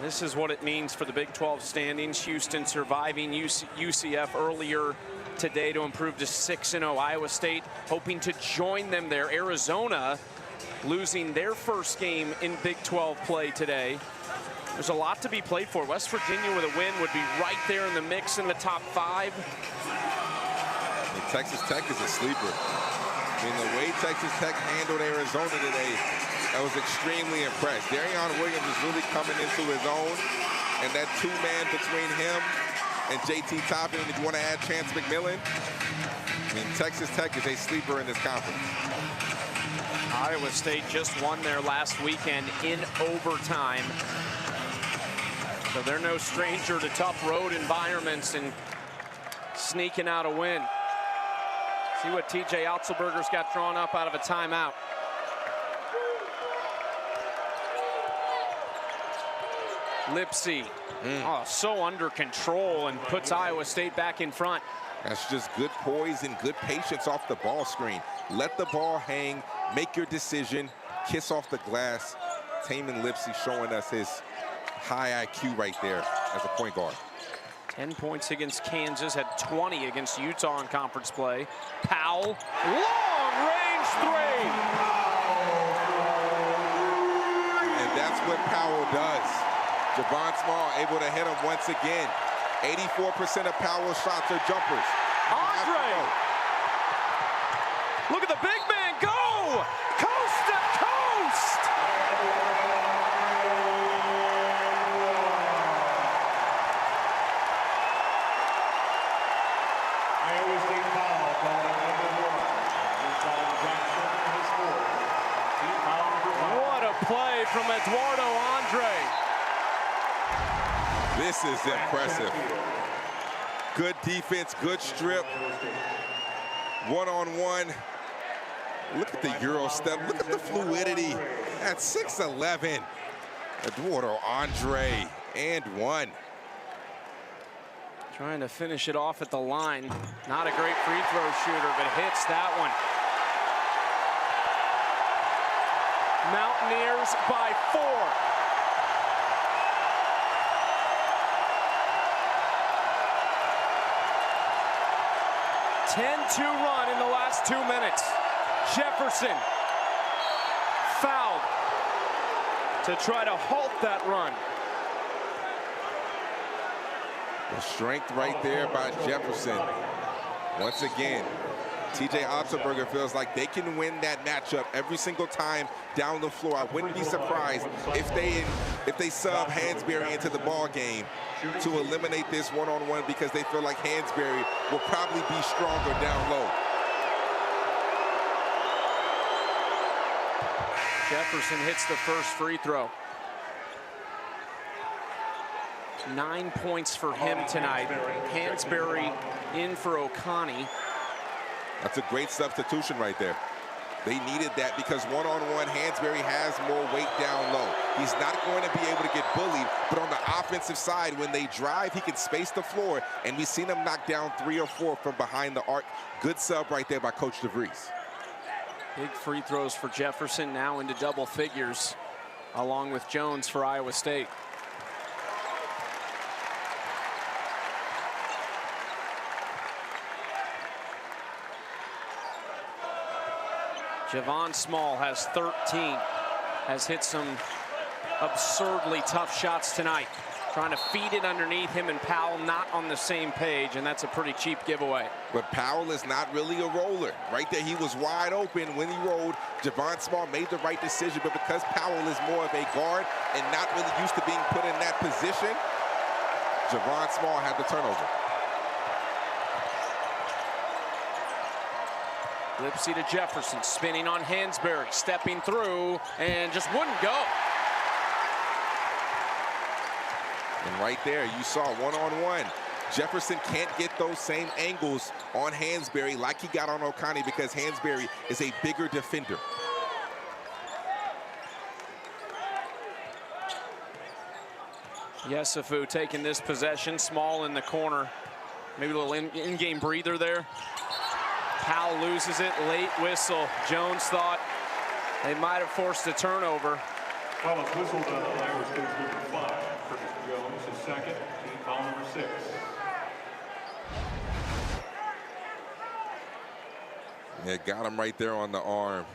This is what it means for the Big 12 standings. Houston surviving UCF earlier today to improve to 6-0. Iowa State hoping to join them there. Arizona losing their first game in Big 12 play today. There's a lot to be played for. West Virginia with a win would be right there in the mix in the top 5. And Texas Tech is a sleeper. I mean, the way Texas Tech handled Arizona today, I was extremely impressed. Darion Williams is really coming into his own, and that 2-man between him and JT Toppin, if you want to add Chance McMillan, I mean, Texas Tech is a sleeper in this conference. Iowa State just won their last weekend in overtime. So they're no stranger to tough road environments and sneaking out a win. See what TJ Otzelberger's got drawn up out of a timeout. Lipsey, oh, so under control, and puts Iowa State back in front. That's just good poise and good patience off the ball screen. Let the ball hang, make your decision, kiss off the glass. Tamin Lipsey showing us his high IQ right there as a point guard. 10 points against Kansas, had 20 against Utah in conference play. Powell, long-range 3. And that's what Powell does. Javon Small able to hit him once again. 84% of Powell's shots are jumpers. Andre! Look at the big man go! Coast to coast! Iowa State foul called on number 1. Deshaun Jackson and his 4th. Team foul number 5. What a play from Eduardo Andre. This is impressive. Good defense, good strip. One-on-one. Look at the Euro step. Look at the fluidity at 6'11". Eduardo Andre, and 1. Trying to finish it off at the line. Not a great free throw shooter, but hits that one. Mountaineers by 4. 10-2 run in the last 2 minutes. Jefferson fouled to try to halt that run. The strength right there by Jefferson. Once again, TJ Otzelberger feels like they can win that matchup every single time down the floor. I wouldn't be surprised if they sub Hansberry into the ball game to eliminate this one-on-one because they feel like Hansberry will probably be stronger down low. Jefferson hits the first free throw. 9 points for him tonight. Hansberry in for O'Connor. That's a great substitution right there. They needed that because one-on-one, Hansberry has more weight down low. He's not going to be able to get bullied, but on the offensive side, when they drive, he can space the floor, and we've seen him knock down 3 or 4 from behind the arc. Good sub right there by Coach DeVries. Big free throws for Jefferson, now into double figures, along with Jones for Iowa State. Javon Small has 13, has hit some absurdly tough shots tonight. Trying to feed it underneath him, and Powell not on the same page, and that's a pretty cheap giveaway. But Powell is not really a roller. Right there, he was wide open when he rolled. Javon Small made the right decision, but because Powell is more of a guard and not really used to being put in that position, Javon Small had the turnover. Lipsy to Jefferson, spinning on Hansberry, stepping through, and just wouldn't go. And right there, you saw one-on-one. Jefferson can't get those same angles on Hansberry like he got on O'Connor because Hansberry is a bigger defender. Yesufu taking this possession, Small in the corner. Maybe a little in-game breather there. Powell loses it, late whistle. Jones thought they might have forced a turnover. Well, it's whistled on Iowa State's number 5. Curtis Jones is second, team foul number 6. Yeah, got him right there on the arm.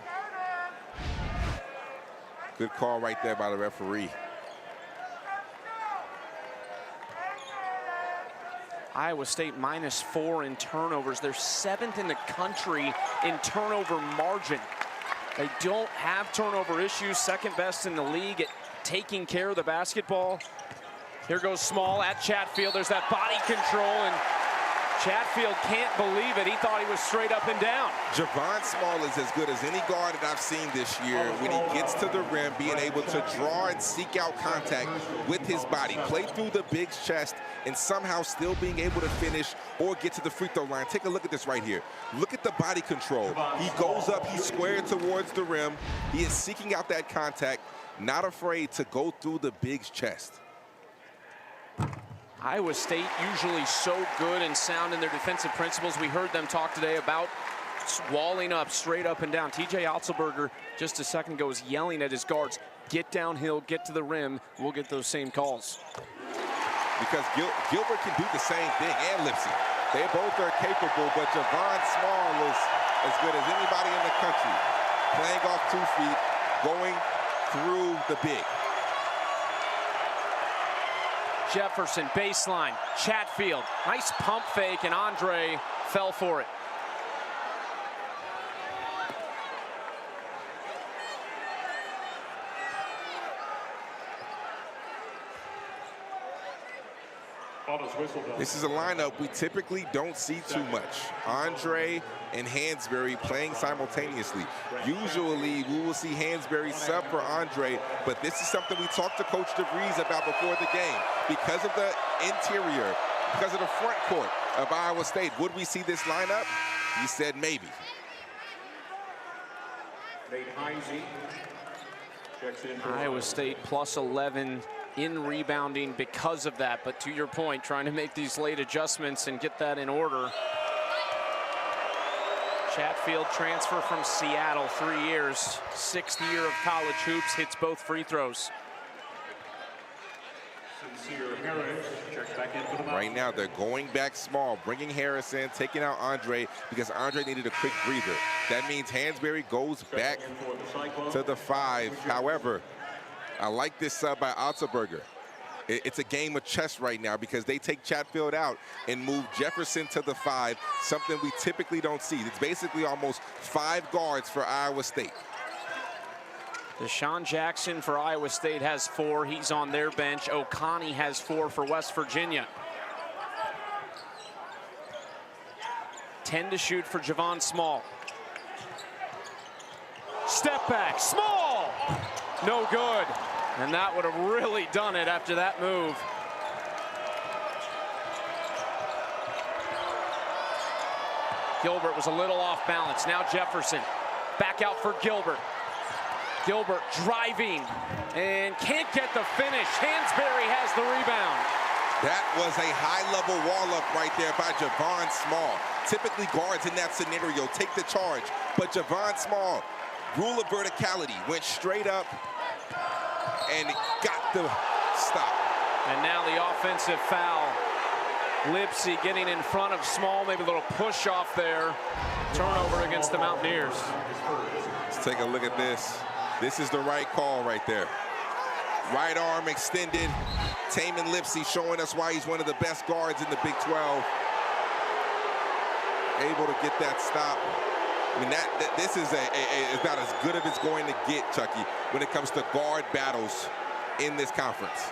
Good call right there by the referee. Iowa State -4 in turnovers. They're 7th in the country in turnover margin. They don't have turnover issues, second best in the league at taking care of the basketball. Here goes Small at Chatfield. There's that body control, and Chatfield can't believe it. He thought he was straight up and down. Javon Small is as good as any guard that I've seen this year when he gets to the rim, being able to draw and seek out contact with his body, play through the big chest, and somehow still being able to finish or get to the free throw line. Take a look at this right here. Look at the body control. He goes up, he's squared towards the rim. He is seeking out that contact, not afraid to go through the big chest. Iowa State usually so good and sound in their defensive principles. We heard them talk today about walling up, straight up and down. TJ Otzelberger just a second ago was yelling at his guards, get downhill, get to the rim. We'll get those same calls. Because Gilbert can do the same thing, and Lipsy. They both are capable, but Javon Small is as good as anybody in the country. Playing off 2 feet, going through the big. Jefferson, baseline, Chatfield, nice pump fake, and Andre fell for it. This is a lineup we typically don't see too much. Andre and Hansberry playing simultaneously. Usually we will see Hansberry sub for Andre, but this is something we talked to Coach DeVries about before the game. Because of the interior, because of the front court of Iowa State, would we see this lineup? He said maybe. Iowa State +11 in rebounding because of that, but to your point, trying to make these late adjustments and get that in order. Chatfield transfer from Seattle, 3 years, 6th year of college hoops, hits both free throws. Right now, they're going back small, bringing Harris in, taking out Andre because Andre needed a quick breather. That means Hansberry goes back to the 5. However, I like this sub by Otzelberger. It's a game of chess right now because they take Chatfield out and move Jefferson to the 5, something we typically don't see. It's basically almost 5 guards for Iowa State. Deshaun Jackson for Iowa State has 4. He's on their bench. O'Connie has 4 for West Virginia. 10 to shoot for Javon Small. Step back, Small! No good. And that would have really done it after that move. Gilbert was a little off balance. Now Jefferson back out for Gilbert. Gilbert driving and can't get the finish. Hansberry has the rebound. That was a high-level wall-up right there by Javon Small. Typically, guards in that scenario take the charge, but Javon Small, rule of verticality, went straight up and got the stop. And now the offensive foul. Lipsy getting in front of Small, maybe a little push off there. Turnover against the Mountaineers. Let's take a look at this. This is the right call right there. Right arm extended. Tamin Lipsy showing us why he's one of the best guards in the Big 12. Able to get that stop. I mean, this is about as good as it's going to get, Chucky, when it comes to guard battles in this conference.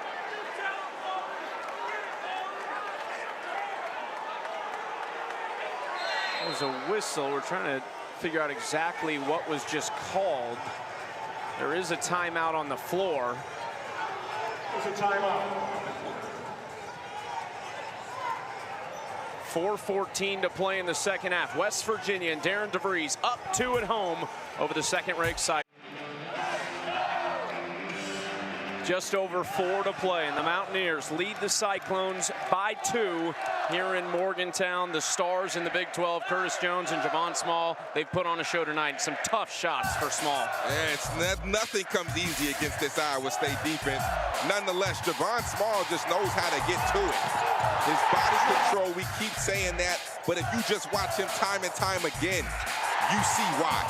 There's a whistle. We're trying to figure out exactly what was just called. There is a timeout on the floor. There's a timeout. 4:14 to play in the second half. West Virginia and Darren DeVries up 2 at home over the second-ranked side. Just over 4 to play, and the Mountaineers lead the Cyclones by 2 here in Morgantown. The stars in the Big 12, Curtis Jones and Javon Small, they've put on a show tonight. Some tough shots for Small. Yeah, nothing comes easy against this Iowa State defense. Nonetheless, Javon Small just knows how to get to it. His body control, we keep saying that, but if you just watch him time and time again, you see why.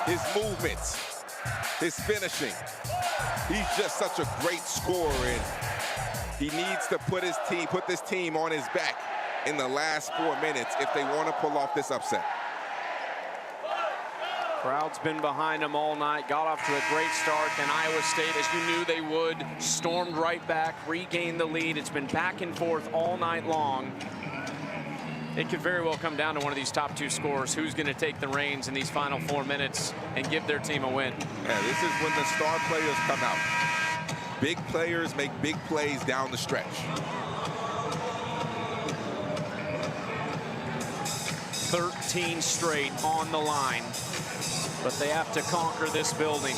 His movements, his finishing. He's just such a great scorer, and he needs to put this team on his back in the last 4 minutes if they want to pull off this upset. Crowd's been behind him all night, got off to a great start, and Iowa State, as you knew they would, stormed right back, regained the lead. It's been back and forth all night long. It could very well come down to one of these top 2 scorers. Who's going to take the reins in these final 4 minutes and give their team a win? Yeah, this is when the star players come out. Big players make big plays down the stretch. 13 straight on the line, but they have to conquer this building.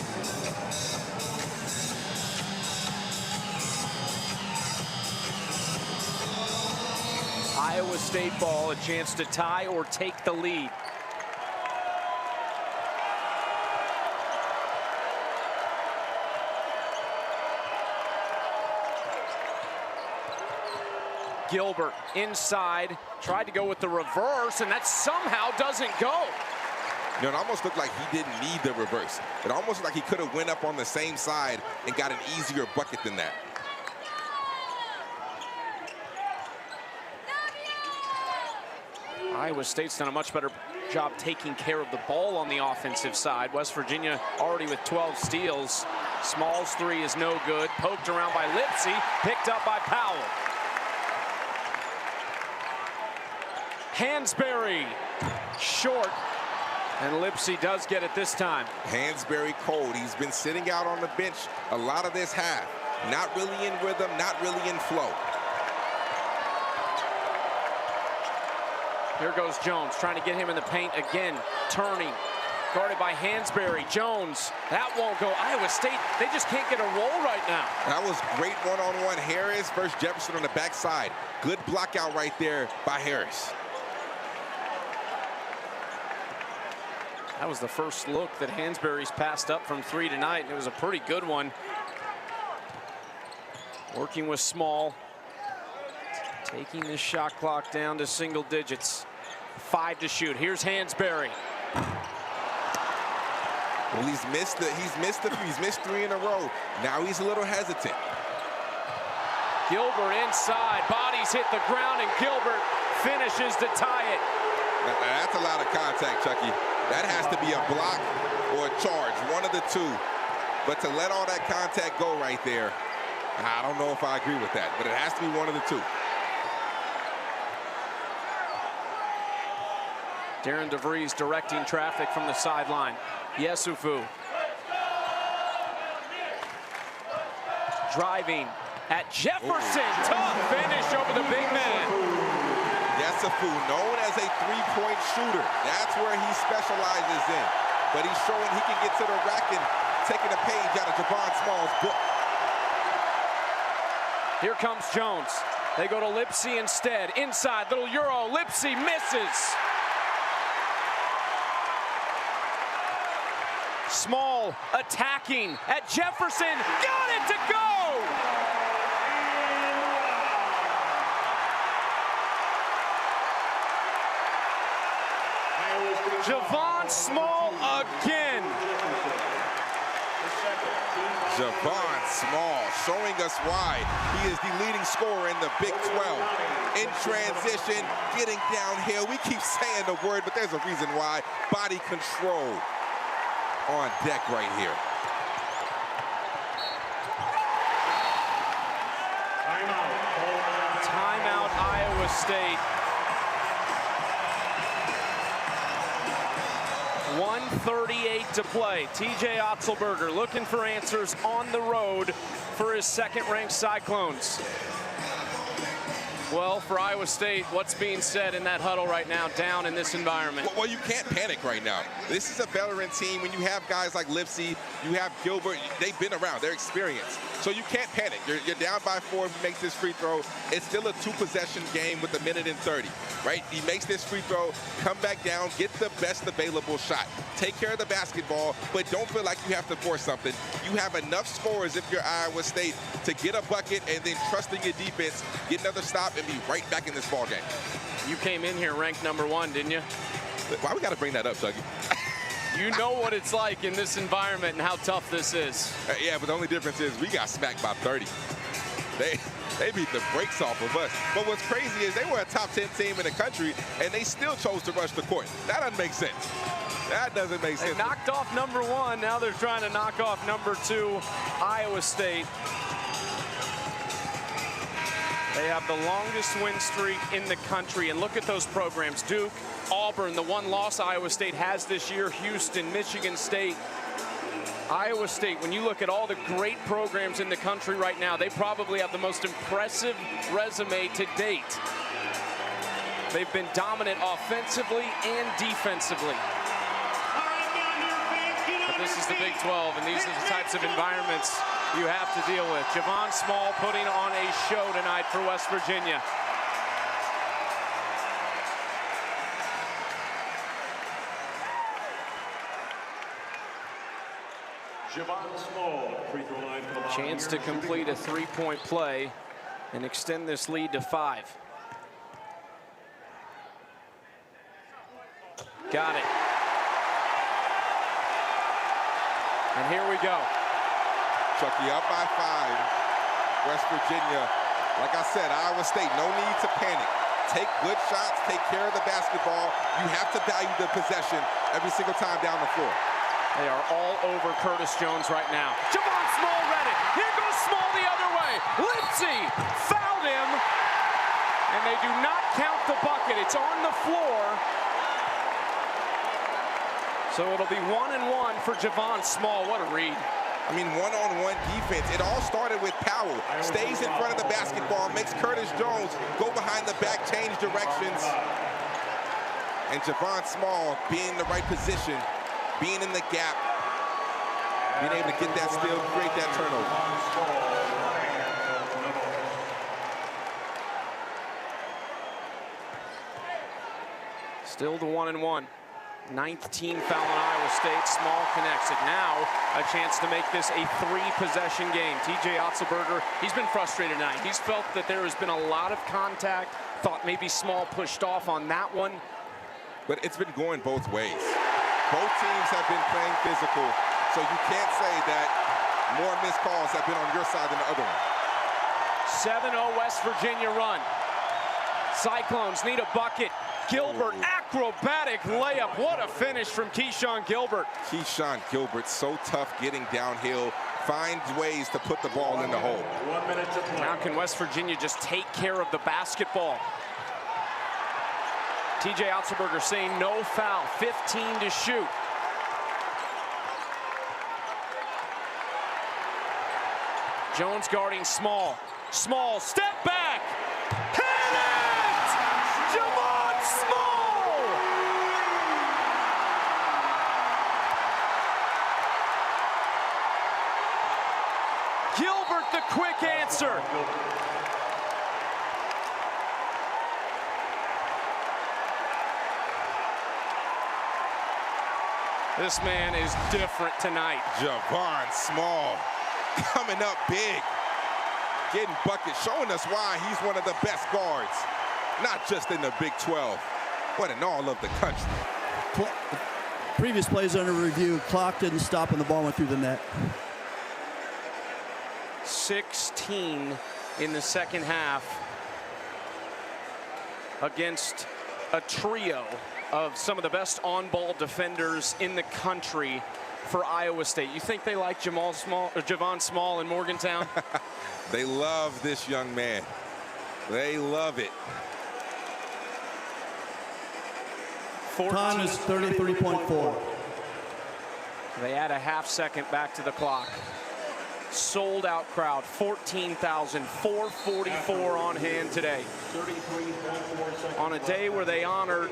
Iowa State ball, a chance to tie or take the lead. Gilbert inside, tried to go with the reverse, and that somehow doesn't go. You know, it almost looked like he didn't need the reverse. It almost looked like he could have went up on the same side and got an easier bucket than that. Iowa State's done a much better job taking care of the ball on the offensive side. West Virginia already with 12 steals. Small's 3 is no good. Poked around by Lipsy, picked up by Powell. Hansberry, short, and Lipsy does get it this time. Hansberry cold. He's been sitting out on the bench a lot of this half. Not really in rhythm, not really in flow. Here goes Jones, trying to get him in the paint again. Turning, guarded by Hansberry. Jones, that won't go. Iowa State, they just can't get a roll right now. That was great one-on-one. Harris versus Jefferson on the backside. Good block out right there by Harris. That was the first look that Hansberry's passed up from 3 tonight, and it was a pretty good one. Working with Small. Taking this shot clock down to single digits. 5 to shoot. Here's Hansberry. Well, he's missed 3 in a row. Now he's a little hesitant. Gilbert inside, bodies hit the ground, and Gilbert finishes to tie it. That's a lot of contact, Chucky. That has to be a block or a charge, one of the two. But to let all that contact go right there, I don't know if I agree with that, but it has to be one of the two. Darren DeVries directing traffic from the sideline. Yesufu driving at Jefferson. Tough finish over the big man. Yesufu, known as a three-point shooter. That's where he specializes in. But he's showing he can get to the rack and taking a page out of Javon Small's book. Here comes Jones. They go to Lipsy instead. Inside, little Euro. Lipsy misses. Small attacking at Jefferson. Got it to go! Javon Small again. Javon Small showing us why he is the leading scorer in the Big 12. In transition, getting downhill. We keep saying the word, but there's a reason why. Body control on deck right here. Timeout, Iowa State. 1:38 to play. TJ Otzelberger looking for answers on the road for his second-ranked Cyclones. Well, for Iowa State, what's being said in that huddle right now, down in this environment? Well, you can't panic right now. This is a veteran team. When you have guys like Lipsy, you have Gilbert, they've been around, they're experienced. So you can't panic. You're down by 4 if he makes this free throw. It's still a 2-possession game with 1:30, right? He makes this free throw, come back down, get the best available shot. Take care of the basketball, but don't feel like you have to force something. You have enough scorers if you're Iowa State to get a bucket and then trust in your defense, get another stop, and be right back in this ball game. You came in here ranked #1, didn't you? Why we got to bring that up, Chucky? You know what it's like in this environment and how tough this is. Yeah, but the only difference is we got smacked by 30. They beat the brakes off of us. But what's crazy is they were a top 10 team in the country, and they still chose to rush the court. That doesn't make sense. That doesn't make sense. They knocked off #1. Now they're trying to knock off #2, Iowa State. They have the longest win streak in the country. And look at those programs. Duke, Auburn, the one loss Iowa State has this year, Houston, Michigan State. Iowa State, when you look at all the great programs in the country right now, they probably have the most impressive resume to date. They've been dominant offensively and defensively. But this is the Big 12, and these are the types of environments you have to deal with. Javon Small putting on a show tonight for West Virginia. Javon Small, free throw line for the Chance to complete a 3-point play and extend this lead to 5. Got it. And here we go. Chucky up by 5. West Virginia, like I said, Iowa State, no need to panic. Take good shots, take care of the basketball. You have to value the possession every single time down the floor. They are all over Curtis Jones right now. Javon Small read it. Here goes Small the other way. Lipsy fouled him. And they do not count the bucket. It's on the floor. So it'll be 1-1 for Javon Small. What a read. I mean, one-on-one defense. It all started with Powell. Stays in front of the basketball, makes Curtis Jones go behind the back, change directions. And Javon Small being in the right position, being in the gap, being able to get that steal, create that turnover. Still the 1-1. 9th team foul on Iowa State. Small connects it. Now a chance to make this a 3-possession game. TJ Otzelberger, he's been frustrated tonight. He's felt that there has been a lot of contact. Thought maybe Small pushed off on that one. But it's been going both ways. Both teams have been playing physical, so you can't say that more missed calls have been on your side than the other one. 7-0 West Virginia run. Cyclones need a bucket. Gilbert, acrobatic layup. What a finish from Keyshawn Gilbert. Keyshawn Gilbert, so tough getting downhill, finds ways to put the ball in the hole. 1 minute to play. Now can West Virginia just take care of the basketball? TJ Otzelberger saying no foul, 15 to shoot. Jones guarding Small. Small, step back. Hit it! Javon Small! Gilbert, the quick answer. This man is different tonight. Javon Small coming up big, getting buckets, showing us why he's one of the best guards, not just in the Big 12, but in all of the country. Previous plays under review, clock didn't stop and the ball went through the net. 16 in the second half against a trio of some of the best on-ball defenders in the country for Iowa State. You think they like Javon Small in Morgantown? They love this young man. They love it. Time is 33.4. They add a half second back to the clock. Sold out crowd, 14,444 on hand today. 33.4 seconds. On a day where they honored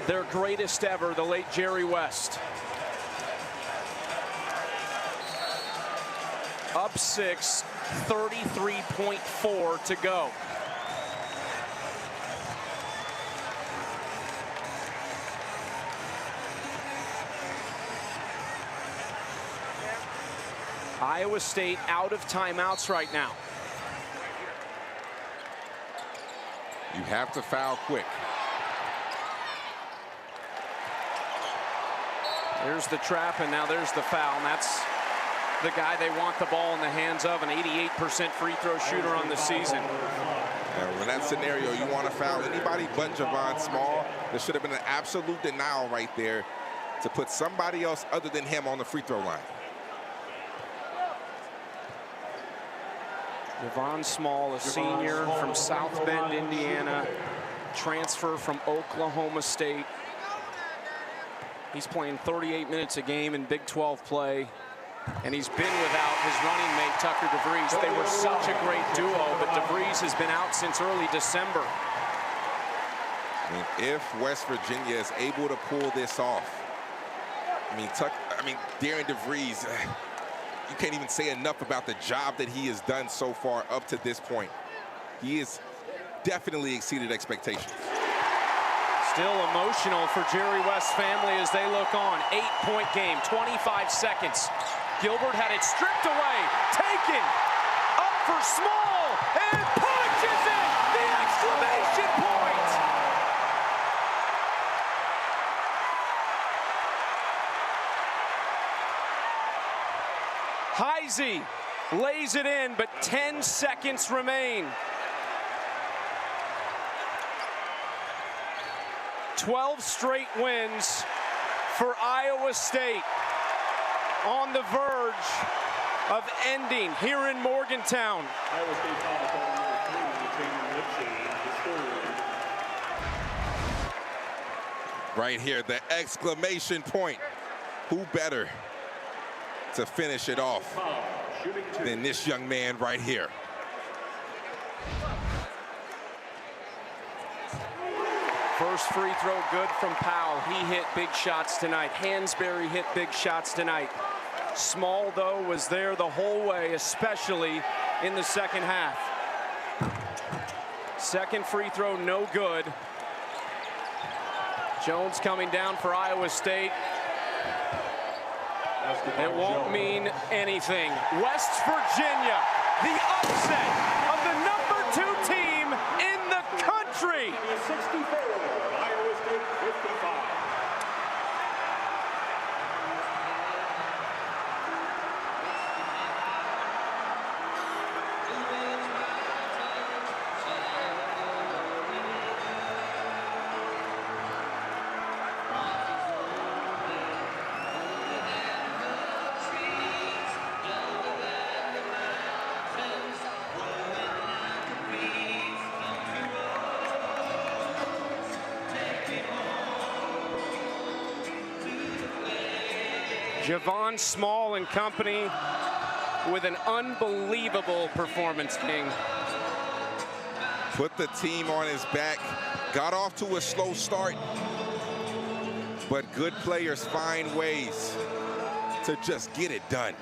their greatest ever, the late Jerry West. Up 6, 33.4 to go. Iowa State out of timeouts right now. You have to foul quick. There's the trap, and now there's the foul, and that's the guy they want the ball in the hands of, an 88% free throw shooter on the season. Now, in that scenario, you want to foul anybody but Javon Small. There should have been an absolute denial right there to put somebody else other than him on the free throw line. Javon Small, a senior from South Bend, Indiana, transfer from Oklahoma State. He's playing 38 minutes a game in Big 12 play, and he's been without his running mate, Tucker DeVries. They were such a great duo, but DeVries has been out since early December. I mean, if West Virginia is able to pull this off, Darren DeVries, you can't even say enough about the job that he has done so far up to this point. He has definitely exceeded expectations. Still emotional for Jerry West's family as they look on. 8-point game, 25 seconds. Gilbert had it stripped away, taken, up for Small, and punches it! The exclamation point! Heisey lays it in, but 10 seconds remain. 12 straight wins for Iowa State, on the verge of ending here in Morgantown. Iowa State foul number 3, Taylor Lipsey, the third. Right here, the exclamation point. Who better to finish it off than this young man right here? First free throw good from Powell. He hit big shots tonight. Hansberry hit big shots tonight. Small, though, was there the whole way, especially in the second half. Second free throw, no good. Jones coming down for Iowa State. It won't mean anything. West Virginia, the upset of the #2 team in the country. 64, Iowa State 55. Javon Small and company with an unbelievable performance, King. Put the team on his back. Got off to a slow start. But good players find ways to just get it done.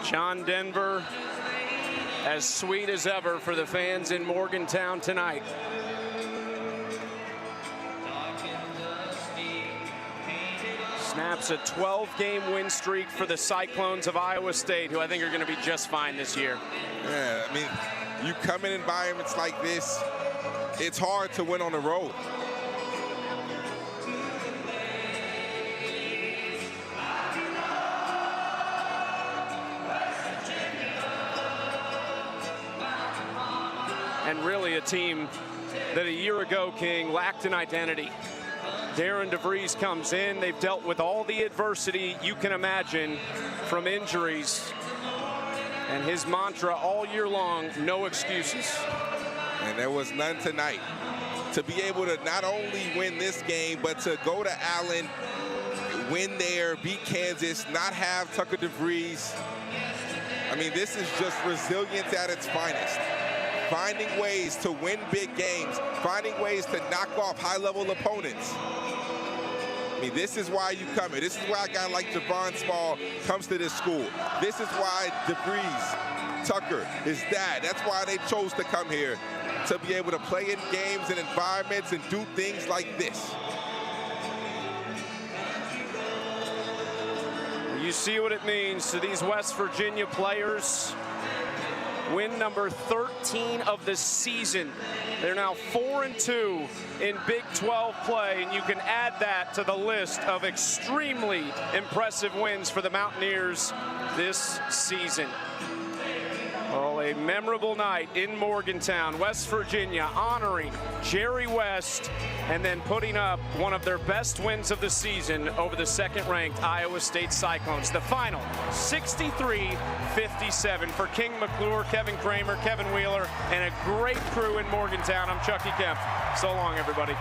John Denver, as sweet as ever for the fans in Morgantown tonight. Snaps a 12-game win streak for the Cyclones of Iowa State, who I think are going to be just fine this year. Yeah, I mean, you come in environments like this, it's hard to win on the road. And really a team that a year ago, King, lacked an identity. Darren DeVries comes in. They've dealt with all the adversity you can imagine from injuries. And his mantra all year long, no excuses. And there was none tonight. To be able to not only win this game, but to go to Allen, win there, beat Kansas, not have Tucker DeVries. I mean, this is just resilience at its finest. Finding ways to win big games, finding ways to knock off high-level opponents. I mean, this is why you come here. This is why a guy like Javon Small comes to this school. This is why DeVries, Tucker, his dad, that's why they chose to come here, to be able to play in games and environments and do things like this. You see what it means to these West Virginia players. Win number 13 of the season. They're now 4-2 in Big 12 play, and you can add that to the list of extremely impressive wins for the Mountaineers this season. Well, a memorable night in Morgantown, West Virginia, honoring Jerry West and then putting up one of their best wins of the season over the second-ranked Iowa State Cyclones. The final, 63-57 for King McClure, Kevin Kramer, Kevin Wheeler, and a great crew in Morgantown. I'm Chucky Kemp. So long, everybody.